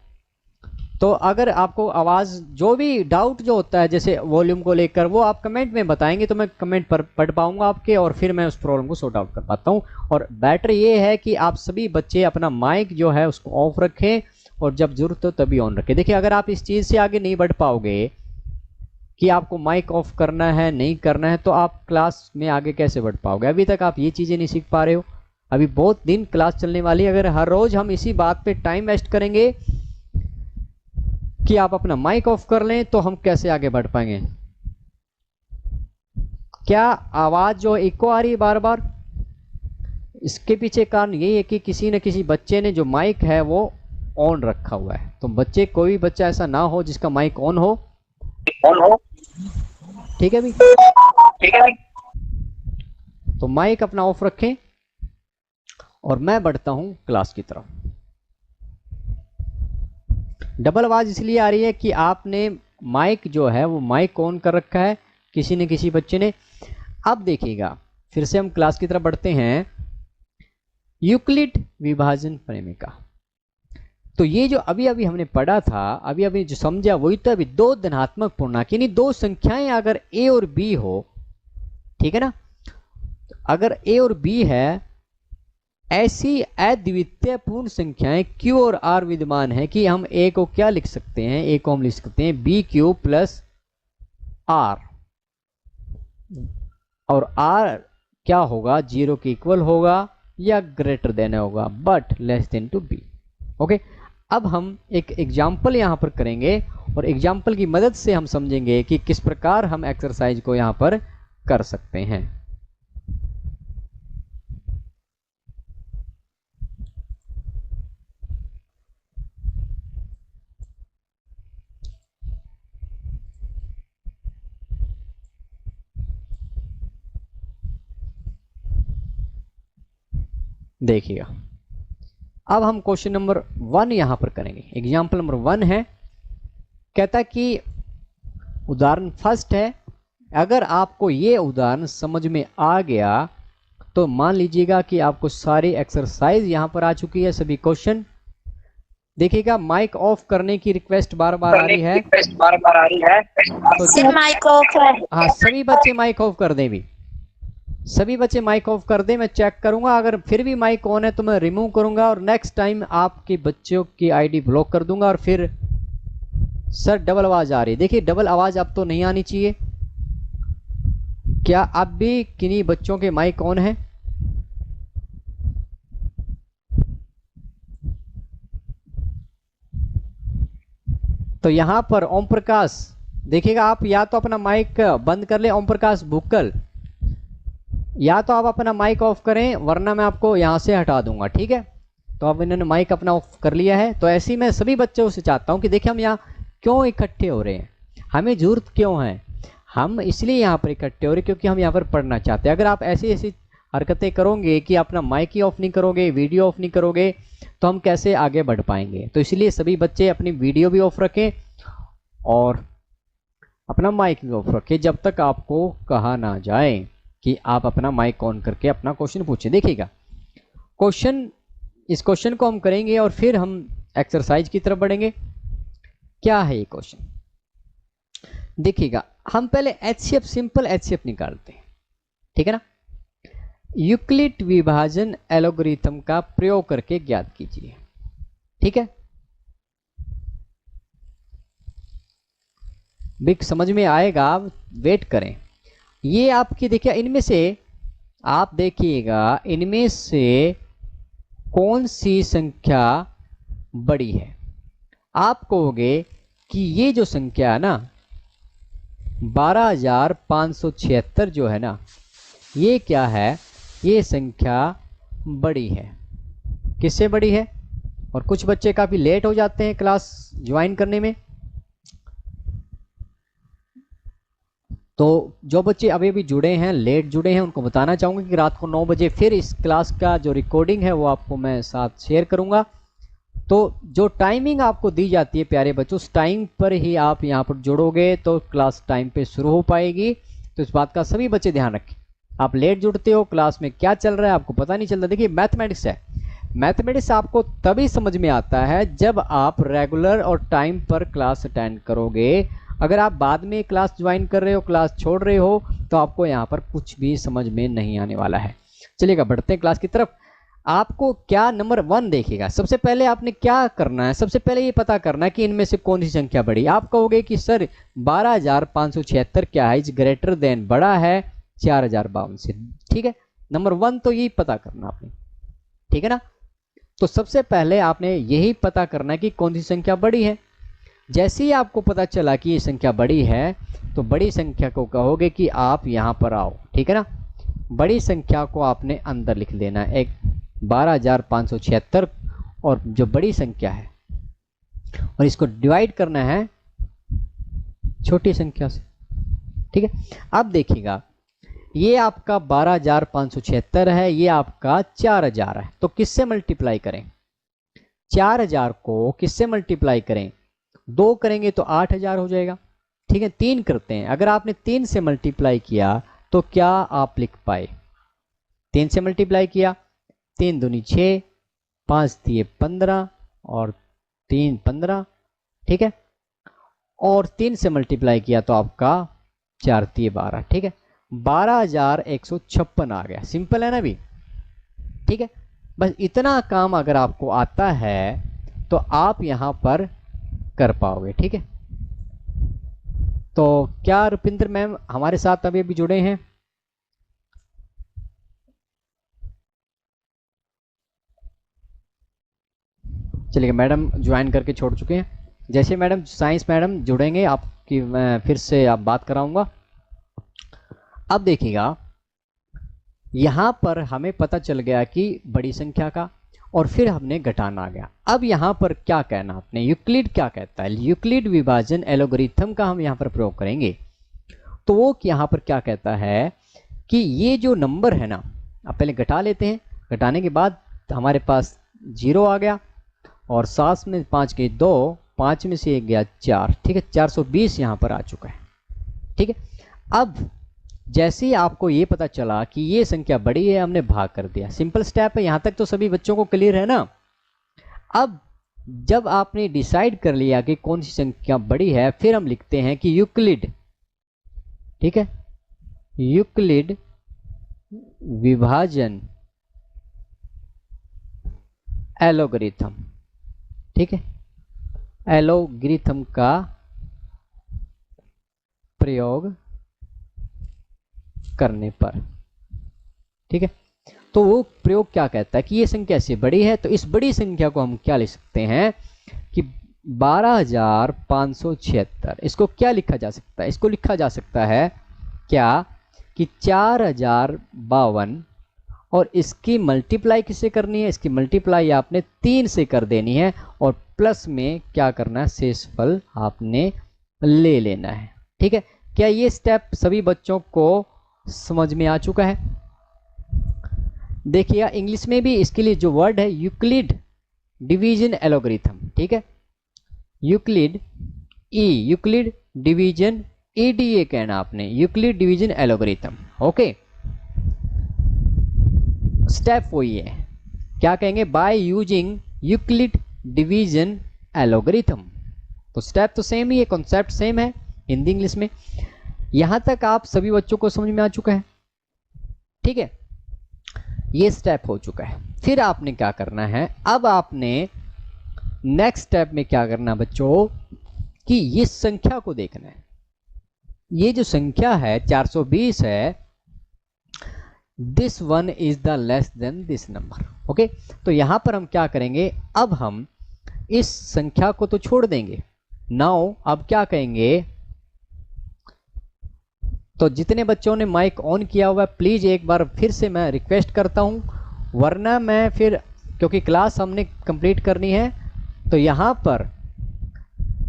तो अगर आपको आवाज जो भी डाउट जो होता है जैसे वॉल्यूम को लेकर, वो आप कमेंट में बताएंगे तो मैं कमेंट पर पढ़ पाऊंगा आपके, और फिर मैं उस प्रॉब्लम को सॉर्ट आउट कर पाता हूं। और बेटर ये है कि आप सभी बच्चे अपना माइक जो है उसको ऑफ रखें और जब जरूरत हो तभी ऑन रखें। देखिए, अगर आप इस चीज से आगे नहीं बढ़ पाओगे कि आपको माइक ऑफ करना है नहीं करना है, तो आप क्लास में आगे कैसे बढ़ पाओगे? अभी तक आप ये चीजें नहीं सीख पा रहे हो। अभी बहुत दिन क्लास चलने वाली है। अगर हर रोज हम इसी बात पे टाइम वेस्ट करेंगे कि आप अपना माइक ऑफ कर लें, तो हम कैसे आगे बढ़ पाएंगे? क्या आवाज जो इको आ रही है बार बार, इसके पीछे कारण यही है कि किसी न किसी बच्चे ने जो माइक है वो ऑन रखा हुआ है। तो बच्चे, कोई भी बच्चा ऐसा ना हो जिसका माइक ऑन हो। ठीक है भाई? तो माइक अपना ऑफ रखें और मैं बढ़ता हूं क्लास की तरफ। डबल आवाज इसलिए आ रही है कि आपने माइक जो है वो माइक ऑन कर रखा है किसी न किसी बच्चे ने। अब देखिएगा, फिर से हम क्लास की तरफ बढ़ते हैं। यूक्लिड विभाजन प्रमेयिका। तो ये जो अभी अभी हमने पढ़ा था, अभी अभी जो समझा वही तो। अभी दो धनात्मक पूर्णांक यानी दो संख्याएं अगर a और b हो, ठीक है ना, अगर a और b है, ऐसी अद्वितीय पूर्ण संख्याएं q और r विद्यमान है कि हम a को क्या लिख सकते हैं, a को हम लिख सकते हैं bq प्लस r, और r क्या होगा, जीरो के इक्वल होगा या ग्रेटर देन होगा, but less than two b। Okay, अब हम एक एग्जाम्पल यहां पर करेंगे और एग्जाम्पल की मदद से हम समझेंगे कि किस प्रकार हम एक्सरसाइज को यहां पर कर सकते हैं। देखिएगा, अब हम क्वेश्चन नंबर 1 यहां पर करेंगे। एग्जाम्पल नंबर 1 है, कहता कि उदाहरण फर्स्ट है। अगर आपको ये उदाहरण समझ में आ गया तो मान लीजिएगा कि आपको सारी एक्सरसाइज यहां पर आ चुकी है, सभी क्वेश्चन। देखिएगा, माइक ऑफ करने की रिक्वेस्ट बार बार आ रही है। तो सर माइक ऑफ है। हाँ, सभी बच्चे माइक ऑफ कर दें भी, सभी बच्चे माइक ऑफ कर दें। मैं चेक करूंगा, अगर फिर भी माइक ऑन है तो मैं रिमूव करूंगा और नेक्स्ट टाइम आपके बच्चों की आईडी ब्लॉक कर दूंगा। और फिर सर डबल आवाज आ रही है। देखिए, डबल आवाज अब तो नहीं आनी चाहिए। क्या अब भी किन्हीं बच्चों के माइक ऑन है? तो यहाँ पर ओम प्रकाश देखिएगा, आप या तो अपना माइक बंद कर ले ओम प्रकाश भुक्कल, या तो आप अपना माइक ऑफ करें, वरना मैं आपको यहाँ से हटा दूंगा, ठीक है। तो अब इन्होंने माइक अपना ऑफ कर लिया है। तो ऐसे ही मैं सभी बच्चों से चाहता हूँ कि देखिए हम यहाँ क्यों इकट्ठे हो रहे हैं, हमें जरूरत क्यों है, हम इसलिए यहाँ पर इकट्ठे हो रहे क्योंकि हम यहाँ पर पढ़ना चाहते हैं। अगर आप ऐसी ऐसी हरकतें करोगे कि अपना माइक ही ऑफ नहीं करोगे, वीडियो ऑफ नहीं करोगे, तो हम कैसे आगे बढ़ पाएंगे। तो इसलिए सभी बच्चे अपनी वीडियो भी ऑफ रखें और अपना माइक भी ऑफ रखें जब तक आपको कहा ना जाए कि आप अपना माइक ऑन करके अपना क्वेश्चन पूछें। देखिएगा इस क्वेश्चन को हम करेंगे और फिर हम एक्सरसाइज की तरफ बढ़ेंगे। क्या है ये क्वेश्चन, देखिएगा हम पहले एचसीएफ, सिंपल एचसीएफ निकालते हैं, ठीक है ना। यूक्लिड विभाजन एल्गोरिथम का प्रयोग करके ज्ञात कीजिए, ठीक है। बिग समझ में आएगा, आप वेट करें। ये आपकी देखिए, इनमें से आप देखिएगा इनमें से कौन सी संख्या बड़ी है। आप कहोगे कि ये जो संख्या है ना 12,576 जो है ना, ये क्या है, ये संख्या बड़ी है। किससे बड़ी है? और कुछ बच्चे काफी लेट हो जाते हैं क्लास ज्वाइन करने में, तो जो बच्चे अभी अभी जुड़े हैं, लेट जुड़े हैं, उनको बताना चाहूंगा कि रात को 9 बजे फिर इस क्लास का जो रिकॉर्डिंग है वो आपको मैं साथ शेयर करूंगा। तो जो टाइमिंग आपको दी जाती है प्यारे बच्चों, उस टाइम पर ही आप यहाँ पर जुड़ोगे तो क्लास टाइम पे शुरू हो पाएगी। तो इस बात का सभी बच्चे ध्यान रखें। आप लेट जुड़ते हो, क्लास में क्या चल रहा है आपको पता नहीं चलता। देखिए मैथमेटिक्स है, मैथमेटिक्स आपको तभी समझ में आता है जब आप रेगुलर और टाइम पर क्लास अटेंड करोगे। अगर आप बाद में क्लास ज्वाइन कर रहे हो, क्लास छोड़ रहे हो, तो आपको यहाँ पर कुछ भी समझ में नहीं आने वाला है। चलिएगा बढ़ते हैं क्लास की तरफ। आपको क्या नंबर 1 देखिएगा, सबसे पहले आपने क्या करना है, सबसे पहले ये पता करना है कि इनमें से कौन सी संख्या बड़ी। आप कहोगे कि सर 12,576 क्या है, इज ग्रेटर देन, बड़ा है 4,052 से, ठीक है। नंबर 1 तो यही पता करना आपने, ठीक है ना। तो सबसे पहले आपने यही पता करना है कि कौन सी संख्या बड़ी है। जैसे ही आपको पता चला कि ये संख्या बड़ी है, तो बड़ी संख्या को कहोगे कि आप यहाँ पर आओ, ठीक है ना। बड़ी संख्या को आपने अंदर लिख देना है, एक 12,576 और जो बड़ी संख्या है, और इसको डिवाइड करना है छोटी संख्या से, ठीक है। अब देखिएगा ये आपका 12,576 है, ये आपका 4,000 है। तो किससे मल्टीप्लाई करें, 4,000 को किससे मल्टीप्लाई करें, 2 करेंगे तो 8,000 हो जाएगा, ठीक है। 3 करते हैं, अगर आपने 3 से मल्टीप्लाई किया तो क्या आप लिख पाए, 3 से मल्टीप्लाई किया, 3 दूनी 6, 5 दिए 15 और 3 15, ठीक है। और 3 से मल्टीप्लाई किया तो आपका 4 दिए 12, ठीक है। 12,156 आ गया। सिंपल है ना भी, ठीक है। बस इतना काम अगर आपको आता है तो आप यहां पर कर पाओगे, ठीक है। तो क्या रुपिंदर मैम हमारे साथ अभी अभी जुड़े हैं? चलिए मैडम ज्वाइन करके छोड़ चुके हैं। जैसे मैडम साइंस मैडम जुड़ेंगे आपकी मैं फिर से आप बात कराऊंगा। अब देखिएगा यहां पर हमें पता चल गया कि बड़ी संख्या का, और फिर हमने घटाना आ गया। अब यहां पर क्या कहना आपने, यूक्लिड क्या कहता है, यूक्लिड विभाजन एल्गोरिथम का हम यहां पर प्रयोग करेंगे। तो वो यहां पर क्या कहता है कि ये जो नंबर है ना, अब पहले घटा लेते हैं, घटाने के बाद हमारे पास 0 आ गया, और 7 में 5 गए 2, 5 में से 1 गया 4, ठीक है। 420 यहां पर आ चुका है, ठीक है। अब जैसे ही आपको ये पता चला कि ये संख्या बड़ी है, हमने भाग कर दिया। सिंपल स्टेप है, यहां तक तो सभी बच्चों को क्लियर है ना। अब जब आपने डिसाइड कर लिया कि कौन सी संख्या बड़ी है, फिर हम लिखते हैं कि यूक्लिड, ठीक है, यूक्लिड विभाजन एल्गोरिथम, ठीक है, एल्गोरिथम का प्रयोग करने पर, ठीक है। तो वो प्रयोग क्या कहता है कि ये संख्या से बड़ी है, तो इस बड़ी संख्या को हम क्या लिख सकते हैं कि 12,576। इसको क्या लिखा जा सकता है? इसको लिखा जा सकता है क्या कि 4,052 और इसकी मल्टीप्लाई किससे करनी है? इसकी मल्टीप्लाई आपने 3 से कर देनी है और प्लस में क्या करना है? शेषफल आपने ले लेना है। ठीक है, क्या ये स्टेप सभी बच्चों को समझ में आ चुका है? देखिए इंग्लिश में भी इसके लिए जो वर्ड है यूक्लिड डिवीजन एलोगरिथम। ठीक है, यूक्लिड यूक्लिड डिवीजन EDA कहना आपने, Euclid division algorithm. Okay, step वही है, क्या कहेंगे? By using Euclid division algorithm. तो स्टेप तो सेम ही है, कॉन्सेप्ट सेम है हिंदी इंग्लिश में। यहां तक आप सभी बच्चों को समझ में आ चुका है? ठीक है, ये स्टेप हो चुका है। फिर आपने क्या करना है? अब आपने नेक्स्ट स्टेप में क्या करना बच्चों कि ये संख्या को देखना है। ये जो संख्या है 420 है, this one is the less than this number. Okay, तो यहां पर हम क्या करेंगे? अब हम इस संख्या को तो छोड़ देंगे। नाउ अब क्या कहेंगे? तो जितने बच्चों ने माइक ऑन किया हुआ है प्लीज एक बार फिर से मैं रिक्वेस्ट करता हूं, वरना मैं फिर, क्योंकि क्लास हमने कंप्लीट करनी है, तो यहां पर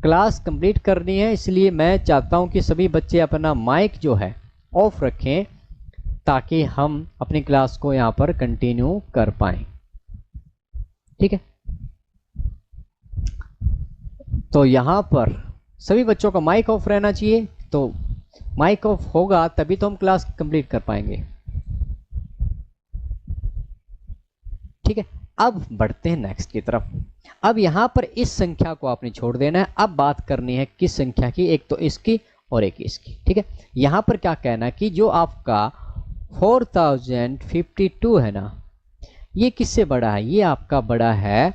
क्लास कंप्लीट करनी है, इसलिए मैं चाहता हूं कि सभी बच्चे अपना माइक जो है ऑफ रखें ताकि हम अपनी क्लास को यहां पर कंटिन्यू कर पाएं। ठीक है, तो यहां पर सभी बच्चों का माइक ऑफ रहना चाहिए। तो माइक ऑफ होगा तभी तो हम क्लास कंप्लीट कर पाएंगे। ठीक है, अब बढ़ते हैं नेक्स्ट की तरफ। अब यहां पर इस संख्या को आपने छोड़ देना है। अब बात करनी है किस संख्या की? एक तो इसकी और एक इसकी। ठीक है, यहां पर क्या कहना है कि जो आपका 4052 है ना, ये किससे बड़ा है? ये आपका बड़ा है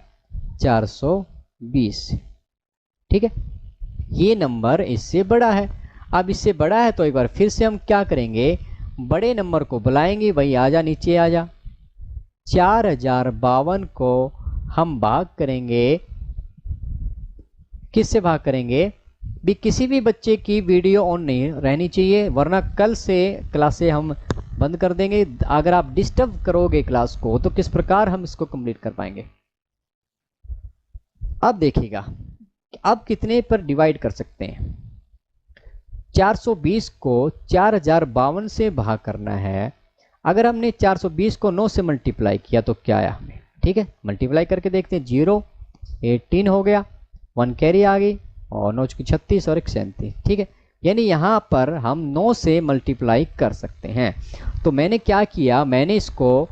420। ठीक है, ये नंबर इससे बड़ा है। अब इससे बड़ा है तो एक बार फिर से हम क्या करेंगे? बड़े नंबर को बुलाएंगे, वही आजा, नीचे आजा। 4052 को हम भाग करेंगे, किससे भाग करेंगे? भी किसी भी बच्चे की वीडियो ऑन नहीं रहनी चाहिए, वरना कल से क्लासे हम बंद कर देंगे। अगर आप डिस्टर्ब करोगे क्लास को तो किस प्रकार हम इसको कंप्लीट कर पाएंगे? अब देखिएगा, अब कितने पर डिवाइड कर सकते हैं? 420 को 4052 से भाग करना है। अगर हमने 420 को 9 से मल्टीप्लाई किया तो क्या आया हमें? ठीक है, मल्टीप्लाई करके देखते हैं। 0 18 हो गया, 1 कैरी आ गई, और 9 36 और 1 37। ठीक है, यानी यहाँ पर हम 9 से मल्टीप्लाई कर सकते हैं। तो मैंने क्या किया? मैंने इसको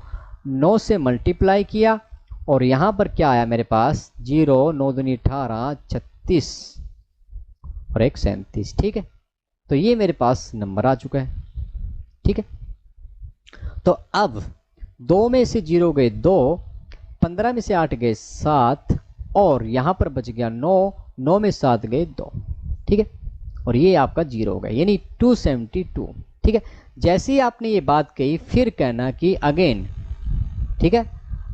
9 से मल्टीप्लाई किया और यहाँ पर क्या आया मेरे पास? 0 9 दूनी 18 36 और 1 37। ठीक है, तो ये मेरे पास नंबर आ चुका है। ठीक है, तो अब 2 में से 0 गए 2, 15 में से 8 गए 7 और यहां पर बच गया 9, 9 में 7 गए 2। ठीक है, और ये आपका 0 हो गया, यानी 272। ठीक है, जैसे ही आपने ये बात कही फिर कहना कि अगेन। ठीक है,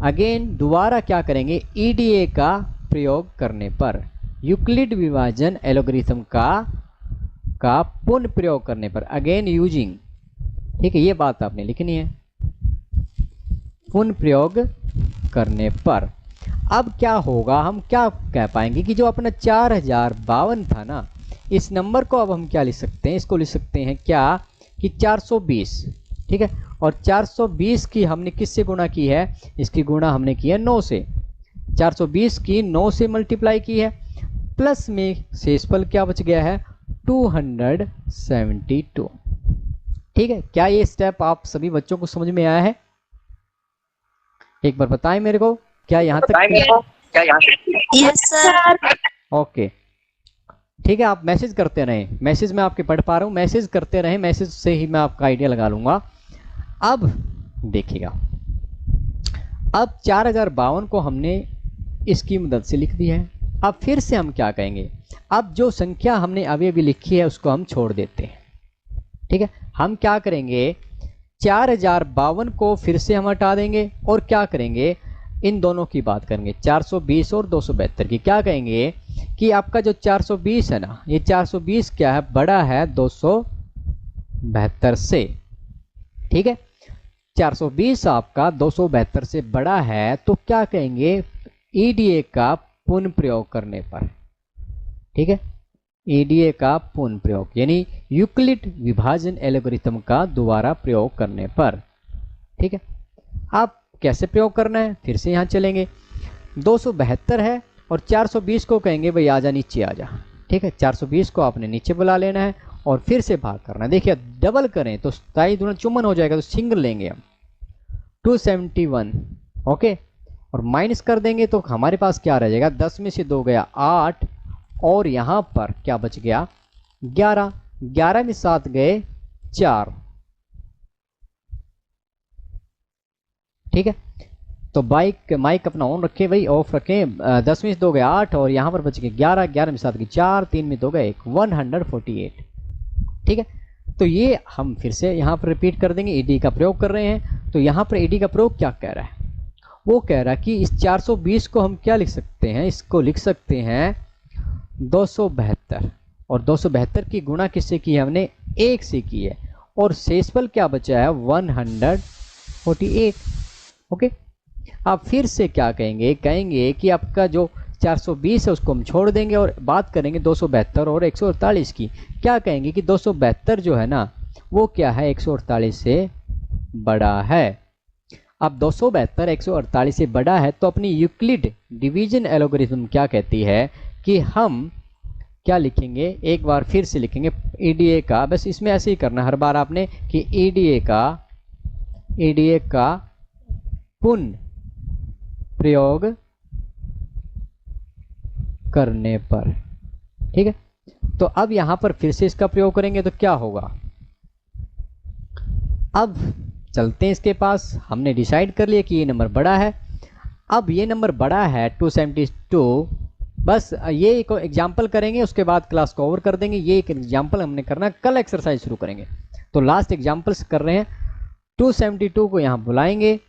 अगेन दोबारा क्या करेंगे? EDA का प्रयोग करने पर, यूक्लिड विभाजन एलोगरिथम का पुनः प्रयोग करने पर, अगेन यूजिंग। ठीक है, ये बात आपने लिखनी है, पुनः प्रयोग करने पर। अब क्या होगा? हम क्या कह पाएंगे कि जो अपना 4052 था ना, इस नंबर को अब हम क्या लिख सकते हैं? इसको लिख सकते हैं क्या कि 420। ठीक है, और 420 की हमने किससे गुणा की है? इसकी गुणा हमने की है 9 से। 420 की 9 से मल्टीप्लाई की है, प्लस में शेषफल क्या बच गया है? 272। ठीक है, क्या ये स्टेप आप सभी बच्चों को समझ में आया है? एक बार बताएं मेरे को, क्या यहाँ तक? Yes sir. ओके, ठीक है, आप मैसेज करते रहें। मैसेज मैं आपके पढ़ पा रहा हूँ, मैसेज करते रहें, मैसेज से ही मैं आपका आइडिया लगा लूंगा। अब देखिएगा, अब 4052 को हमने इसकी मदद से लिख दिया है। अब फिर से हम क्या कहेंगे? अब जो संख्या हमने अभी अभी लिखी है उसको हम छोड़ देते हैं। ठीक है, हम क्या करेंगे? 4052 को फिर से हम हटा देंगे और क्या करेंगे? इन दोनों की बात करेंगे, 420 और 272 की। क्या कहेंगे कि आपका जो 420 है ना, ये 420 क्या है, बड़ा है 272 से। ठीक है, 420 आपका 272 से बड़ा है, तो क्या कहेंगे, ईडीए का पुनः प्रयोग करने पर। ठीक है, ईडीए का पुनः प्रयोग यानी यूक्लिड विभाजन एल्गोरिथम का दोबारा प्रयोग करने पर। ठीक है, आप कैसे प्रयोग करना है, फिर से यहाँ चलेंगे। 272 है और 420 को कहेंगे भाई आजा नीचे आजा। ठीक है, 420 को आपने नीचे बुला लेना है और फिर से भाग करना है। देखिए डबल करें तो ताई दूना चुम्बन हो जाएगा, तो सिंगल लेंगे हम 271। ओके, और माइनस कर देंगे तो हमारे पास क्या रह जाएगा, 10 में से 2 गया 8 और यहाँ पर क्या बच गया 11, 11 में 7 गए 4। ठीक है, तो माइक अपना ऑन रखें भाई, ऑफ रखें। 10 में से 2 गए 8 और यहाँ पर बच गए 11, 11 में 7 गए 4, 3 में 2 गए 1, 148। ठीक है, तो ये हम फिर से यहाँ पर रिपीट कर देंगे, ईडी का प्रयोग कर रहे हैं। तो यहाँ पर ईडी का प्रयोग क्या कह रहा है, वो कह रहा है कि इस 420 को हम क्या लिख सकते हैं, इसको लिख सकते हैं 272 और 272 की गुणा किससे की है, हमने 1 से की है और शेषफल क्या बचा है 148। ओके, आप फिर से क्या कहेंगे, कहेंगे कि आपका जो 420 है उसको हम छोड़ देंगे और बात करेंगे 272 और 148 की। क्या कहेंगे कि 272 जो है ना वो क्या है, 148 से बड़ा है। अब 272 148 से बड़ा है तो अपनी यूक्लिड डिवीजन एल्गोरिथम क्या कहती है कि हम क्या लिखेंगे, एक बार फिर से लिखेंगे ईडीए का, बस इसमें ऐसे ही करना हर बार आपने कि ईडीए का पुनः प्रयोग करने पर। ठीक है, तो अब यहां पर फिर से इसका प्रयोग करेंगे तो क्या होगा, अब चलते हैं इसके पास। हमने डिसाइड कर लिया कि ये नंबर बड़ा है। अब ये नंबर बड़ा है 272, बस ये एक एग्जाम्पल करेंगे उसके बाद क्लास को ओवर कर देंगे। ये एक एग्जाम्पल हमने करना है, कल एक्सरसाइज शुरू करेंगे। तो लास्ट एग्जाम्पल्स कर रहे हैं। 272 को यहाँ बुलाएंगे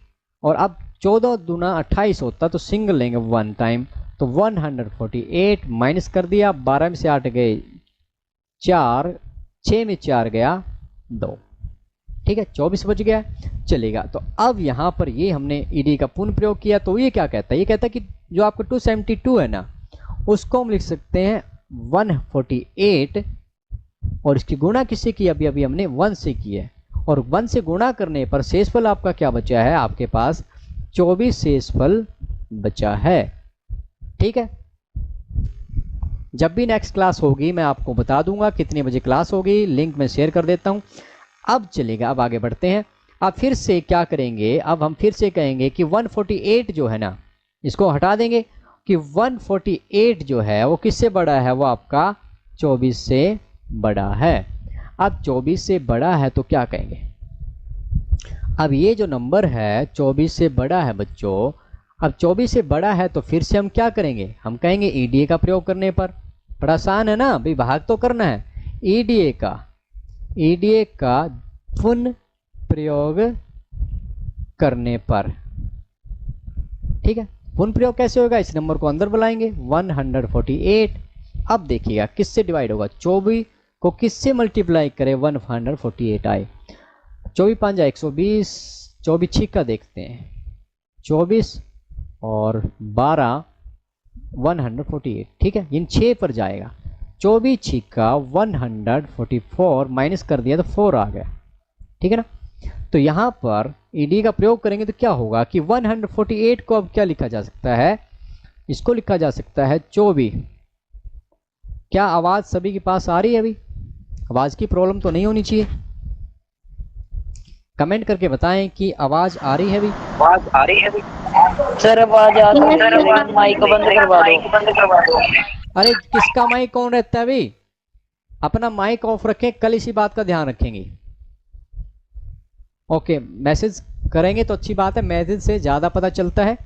और अब 14 दूना 28 होता तो सिंगल लेंगे 1 टाइम, तो 148 माइनस कर दिया, 12 में से 8 गए 4, 6 में 4 गया 2। ठीक है, 24 बच गया, चलेगा। तो अब यहाँ पर ये हमने ईडी का पुनः प्रयोग किया, तो ये क्या कहता है, ये कहता है कि जो आपका 272 है ना उसको हम लिख सकते हैं 148 और इसकी गुणा किससे की, अभी अभी हमने 1 से की है और 1 से गुणा करने पर शेषफल आपका क्या बचा है, आपके पास 24 शेषफल बचा है। ठीक है, जब भी नेक्स्ट क्लास होगी मैं आपको बता दूंगा कितने बजे क्लास होगी, लिंक मैं शेयर कर देता हूं। अब चलेगा, अब आगे बढ़ते हैं। अब फिर से क्या करेंगे, अब हम फिर से कहेंगे कि 148 जो है ना इसको हटा देंगे कि 148 जो है वो किससे बड़ा है, वो आपका 24 से बड़ा है। अब 24 से बड़ा है तो क्या कहेंगे, अब ये जो नंबर है 24 से बड़ा है बच्चों, अब 24 से बड़ा है तो फिर से हम क्या करेंगे, हम कहेंगे ईडीए का प्रयोग करने पर। बड़ा आसान है ना भाई, भाग तो करना है। ईडीए का पुनः प्रयोग करने पर। ठीक है, पुनः प्रयोग कैसे होगा, इस नंबर को अंदर बुलाएंगे 148। अब देखिएगा किससे डिवाइड होगा, 24 को किससे मल्टीप्लाई करें 148 आए, 24 5 120, 24 छिक्का देखते हैं 24 और 12 148। ठीक है, इन 6 पर जाएगा, 24 छिक्का 144 माइनस कर दिया तो 4 आ गया। ठीक है ना, तो यहाँ पर ईडी का प्रयोग करेंगे तो क्या होगा कि 148 को अब क्या लिखा जा सकता है, इसको लिखा जा सकता है 24। क्या आवाज सभी के पास आ रही है, अभी आवाज की प्रॉब्लम तो नहीं होनी चाहिए, कमेंट करके बताएं कि आवाज आ रही है अभी। आवाज आ रही है अभी सर, आवाज आ रही है लेकिन माइक बंद करवा दो। अरे किसका माइक ऑन रहता है अभी, अपना माइक ऑफ रखें, कल इसी बात का ध्यान रखेंगे। ओके, मैसेज करेंगे तो अच्छी बात है, मैसेज से ज्यादा पता चलता है।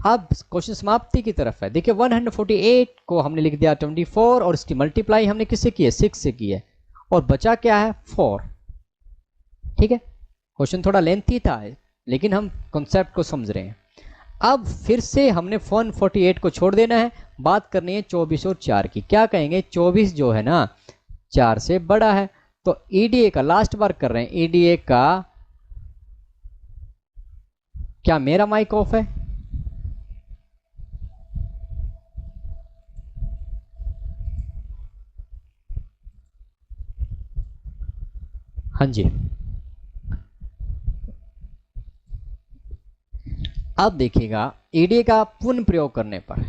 अब क्वेश्चन समाप्ति की तरफ है। देखिए 148 को हमने लिख दिया 24 और इसकी मल्टीप्लाई हमने किससे की है, 6 से की है और बचा क्या है 4। ठीक है, क्वेश्चन थोड़ा लेंथी था लेकिन हम कॉन्सेप्ट को समझ रहे हैं। अब फिर से हमने 148 को छोड़ देना है, बात करनी है 24 और 4 की। क्या कहेंगे, 24 जो है ना 4 से बड़ा है, तो ईडीए का लास्ट बार कर रहे हैं, ईडीए का, क्या मेरा माइक ऑफ है? हाँ जी। अब देखिएगा ईडीए का पुनः प्रयोग करने पर,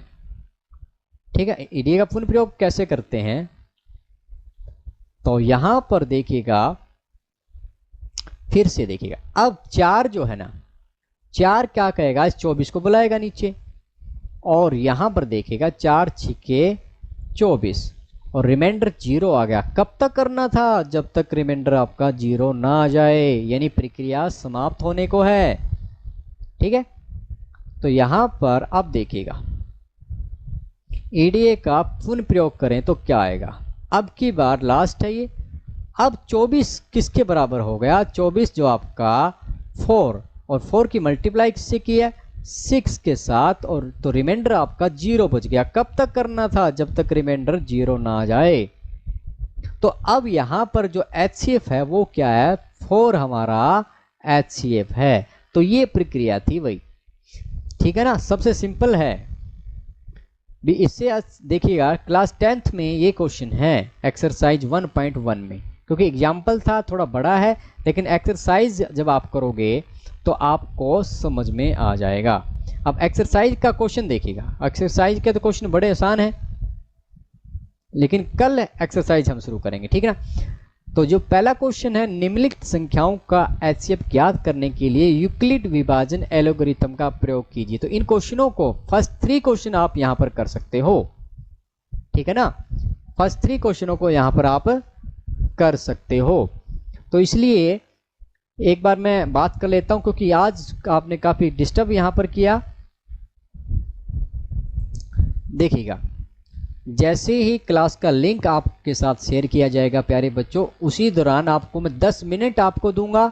ठीक है, ईडीए का पुनः प्रयोग कैसे करते हैं, तो यहां पर देखिएगा, फिर से देखिएगा, अब 4 जो है ना, 4 क्या कहेगा, इस 24 को बुलाएगा नीचे, और यहां पर देखिएगा 4 छिके 24 और रिमाइंडर 0 आ गया। कब तक करना था, जब तक रिमाइंडर आपका 0 ना आ जाए, यानी प्रक्रिया समाप्त होने को है, ठीक है। तो यहां पर अब देखिएगा ईडीए का पुनः प्रयोग करें तो क्या आएगा, अब की बार लास्ट है ये। अब 24 किसके बराबर हो गया, 24 जो आपका 4 और 4 की मल्टीप्लाई किससे की है, 6 के साथ, और तो रिमाइंडर आपका 0 बच गया। कब तक करना था, जब तक रिमाइंडर 0 ना आ जाए। तो अब यहां पर जो HCF है वो क्या है, 4 हमारा HCF है। तो ये प्रक्रिया थी वही, ठीक है ना, सबसे सिंपल है भी। इससे देखिएगा क्लास 10th में ये क्वेश्चन है एक्सरसाइज 1.1 में, क्योंकि एग्जाम्पल था थोड़ा बड़ा है, लेकिन एक्सरसाइज जब आप करोगे तो आपको समझ में आ जाएगा। अब एक्सरसाइज का क्वेश्चन देखिएगा, एक्सरसाइज के तो क्वेश्चन बड़े आसान हैं, लेकिन कल एक्सरसाइज हम शुरू करेंगे, ठीक है ना। तो जो पहला क्वेश्चन है, निम्नलिखित संख्याओं का HCF ज्ञात करने के लिए यूक्लिड विभाजन एल्गोरिथम का प्रयोग कीजिए। तो इन क्वेश्चनों को फर्स्ट 3 क्वेश्चन आप यहां पर कर सकते हो, ठीक है ना, फर्स्ट 3 क्वेश्चनों को यहां पर आप कर सकते हो। तो इसलिए एक बार मैं बात कर लेता हूं, क्योंकि आज आपने काफी डिस्टर्ब यहां पर किया। देखिएगा जैसे ही क्लास का लिंक आपके साथ शेयर किया जाएगा प्यारे बच्चों, उसी दौरान आपको मैं 10 मिनट आपको दूंगा।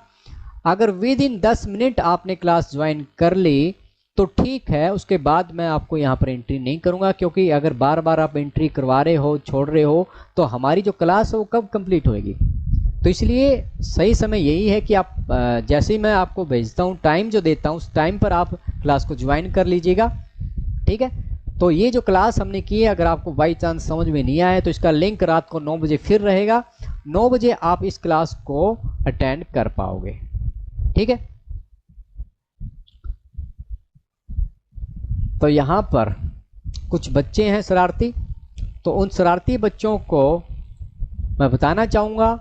अगर विद इन 10 मिनट आपने क्लास ज्वाइन कर ली तो ठीक है, उसके बाद मैं आपको यहाँ पर एंट्री नहीं करूँगा, क्योंकि अगर बार बार आप एंट्री करवा रहे हो, छोड़ रहे हो, तो हमारी जो क्लास है वो कब कंप्लीट होएगी। तो इसलिए सही समय यही है कि आप जैसे ही मैं आपको भेजता हूँ, टाइम जो देता हूँ, उस टाइम पर आप क्लास को ज्वाइन कर लीजिएगा, ठीक है। तो ये जो क्लास हमने की है, अगर आपको बाई चांस समझ में नहीं आया तो इसका लिंक रात को 9 बजे फिर रहेगा, 9 बजे आप इस क्लास को अटेंड कर पाओगे, ठीक है। तो यहाँ पर कुछ बच्चे हैं शरारती, तो उन शरारती बच्चों को मैं बताना चाहूँगा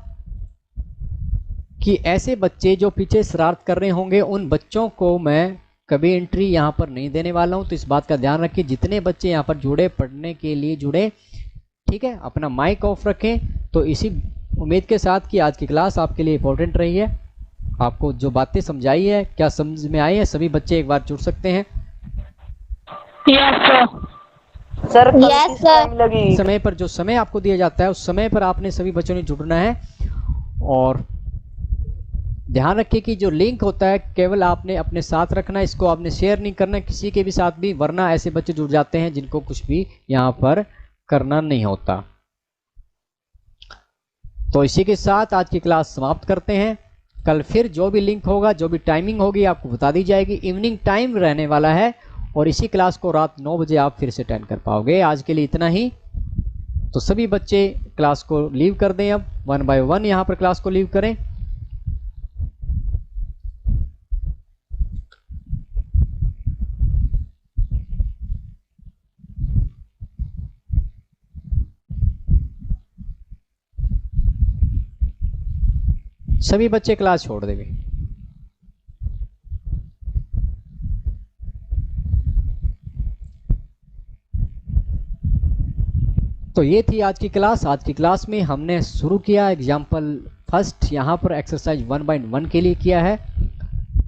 कि ऐसे बच्चे जो पीछे शरारत कर रहे होंगे, उन बच्चों को मैं कभी एंट्री यहाँ पर नहीं देने वाला हूँ। तो इस बात का ध्यान रखिए, जितने बच्चे यहाँ पर जुड़े, पढ़ने के लिए जुड़े, ठीक है, अपना माइक ऑफ रखें। तो इसी उम्मीद के साथ कि आज की क्लास आपके लिए इंपॉर्टेंट रही है, आपको जो बातें समझाई है, क्या समझ में आई है, सभी बच्चे एक बार जुड़ सकते हैं। सर लगी समय पर जो समय आपको दिया जाता है, उस समय पर आपने सभी बच्चों ने जुड़ना है। और ध्यान रखिए कि जो लिंक होता है केवल आपने अपने साथ रखना, इसको आपने शेयर नहीं करना किसी के भी साथ भी, वरना ऐसे बच्चे जुड़ जाते हैं जिनको कुछ भी यहाँ पर करना नहीं होता। तो इसी के साथ आज की क्लास समाप्त करते हैं। कल फिर जो भी लिंक होगा, जो भी टाइमिंग होगी आपको बता दी जाएगी। इवनिंग टाइम रहने वाला है और इसी क्लास को रात 9 बजे आप फिर से अटेंड कर पाओगे। आज के लिए इतना ही। तो सभी बच्चे क्लास को लीव कर दें, अब 1 बाय 1 यहाँ पर क्लास को लीव करें। सभी बच्चे क्लास छोड़ देंगे। तो ये थी आज की क्लास। आज की क्लास में हमने शुरू किया एग्जाम्पल फर्स्ट, यहाँ पर एक्सरसाइज 1/1 के लिए किया है।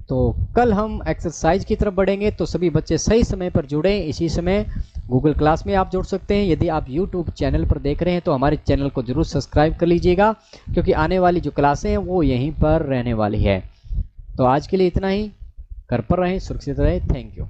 तो कल हम एक्सरसाइज की तरफ बढ़ेंगे। तो सभी बच्चे सही समय पर जुड़ें। इसी समय गूगल क्लास में आप जुड़ सकते हैं। यदि आप यूट्यूब चैनल पर देख रहे हैं तो हमारे चैनल को जरूर सब्सक्राइब कर लीजिएगा, क्योंकि आने वाली जो क्लासें हैं वो यहीं पर रहने वाली है। तो आज के लिए इतना ही। घर पर रहें, सुरक्षित रहें। Thank you.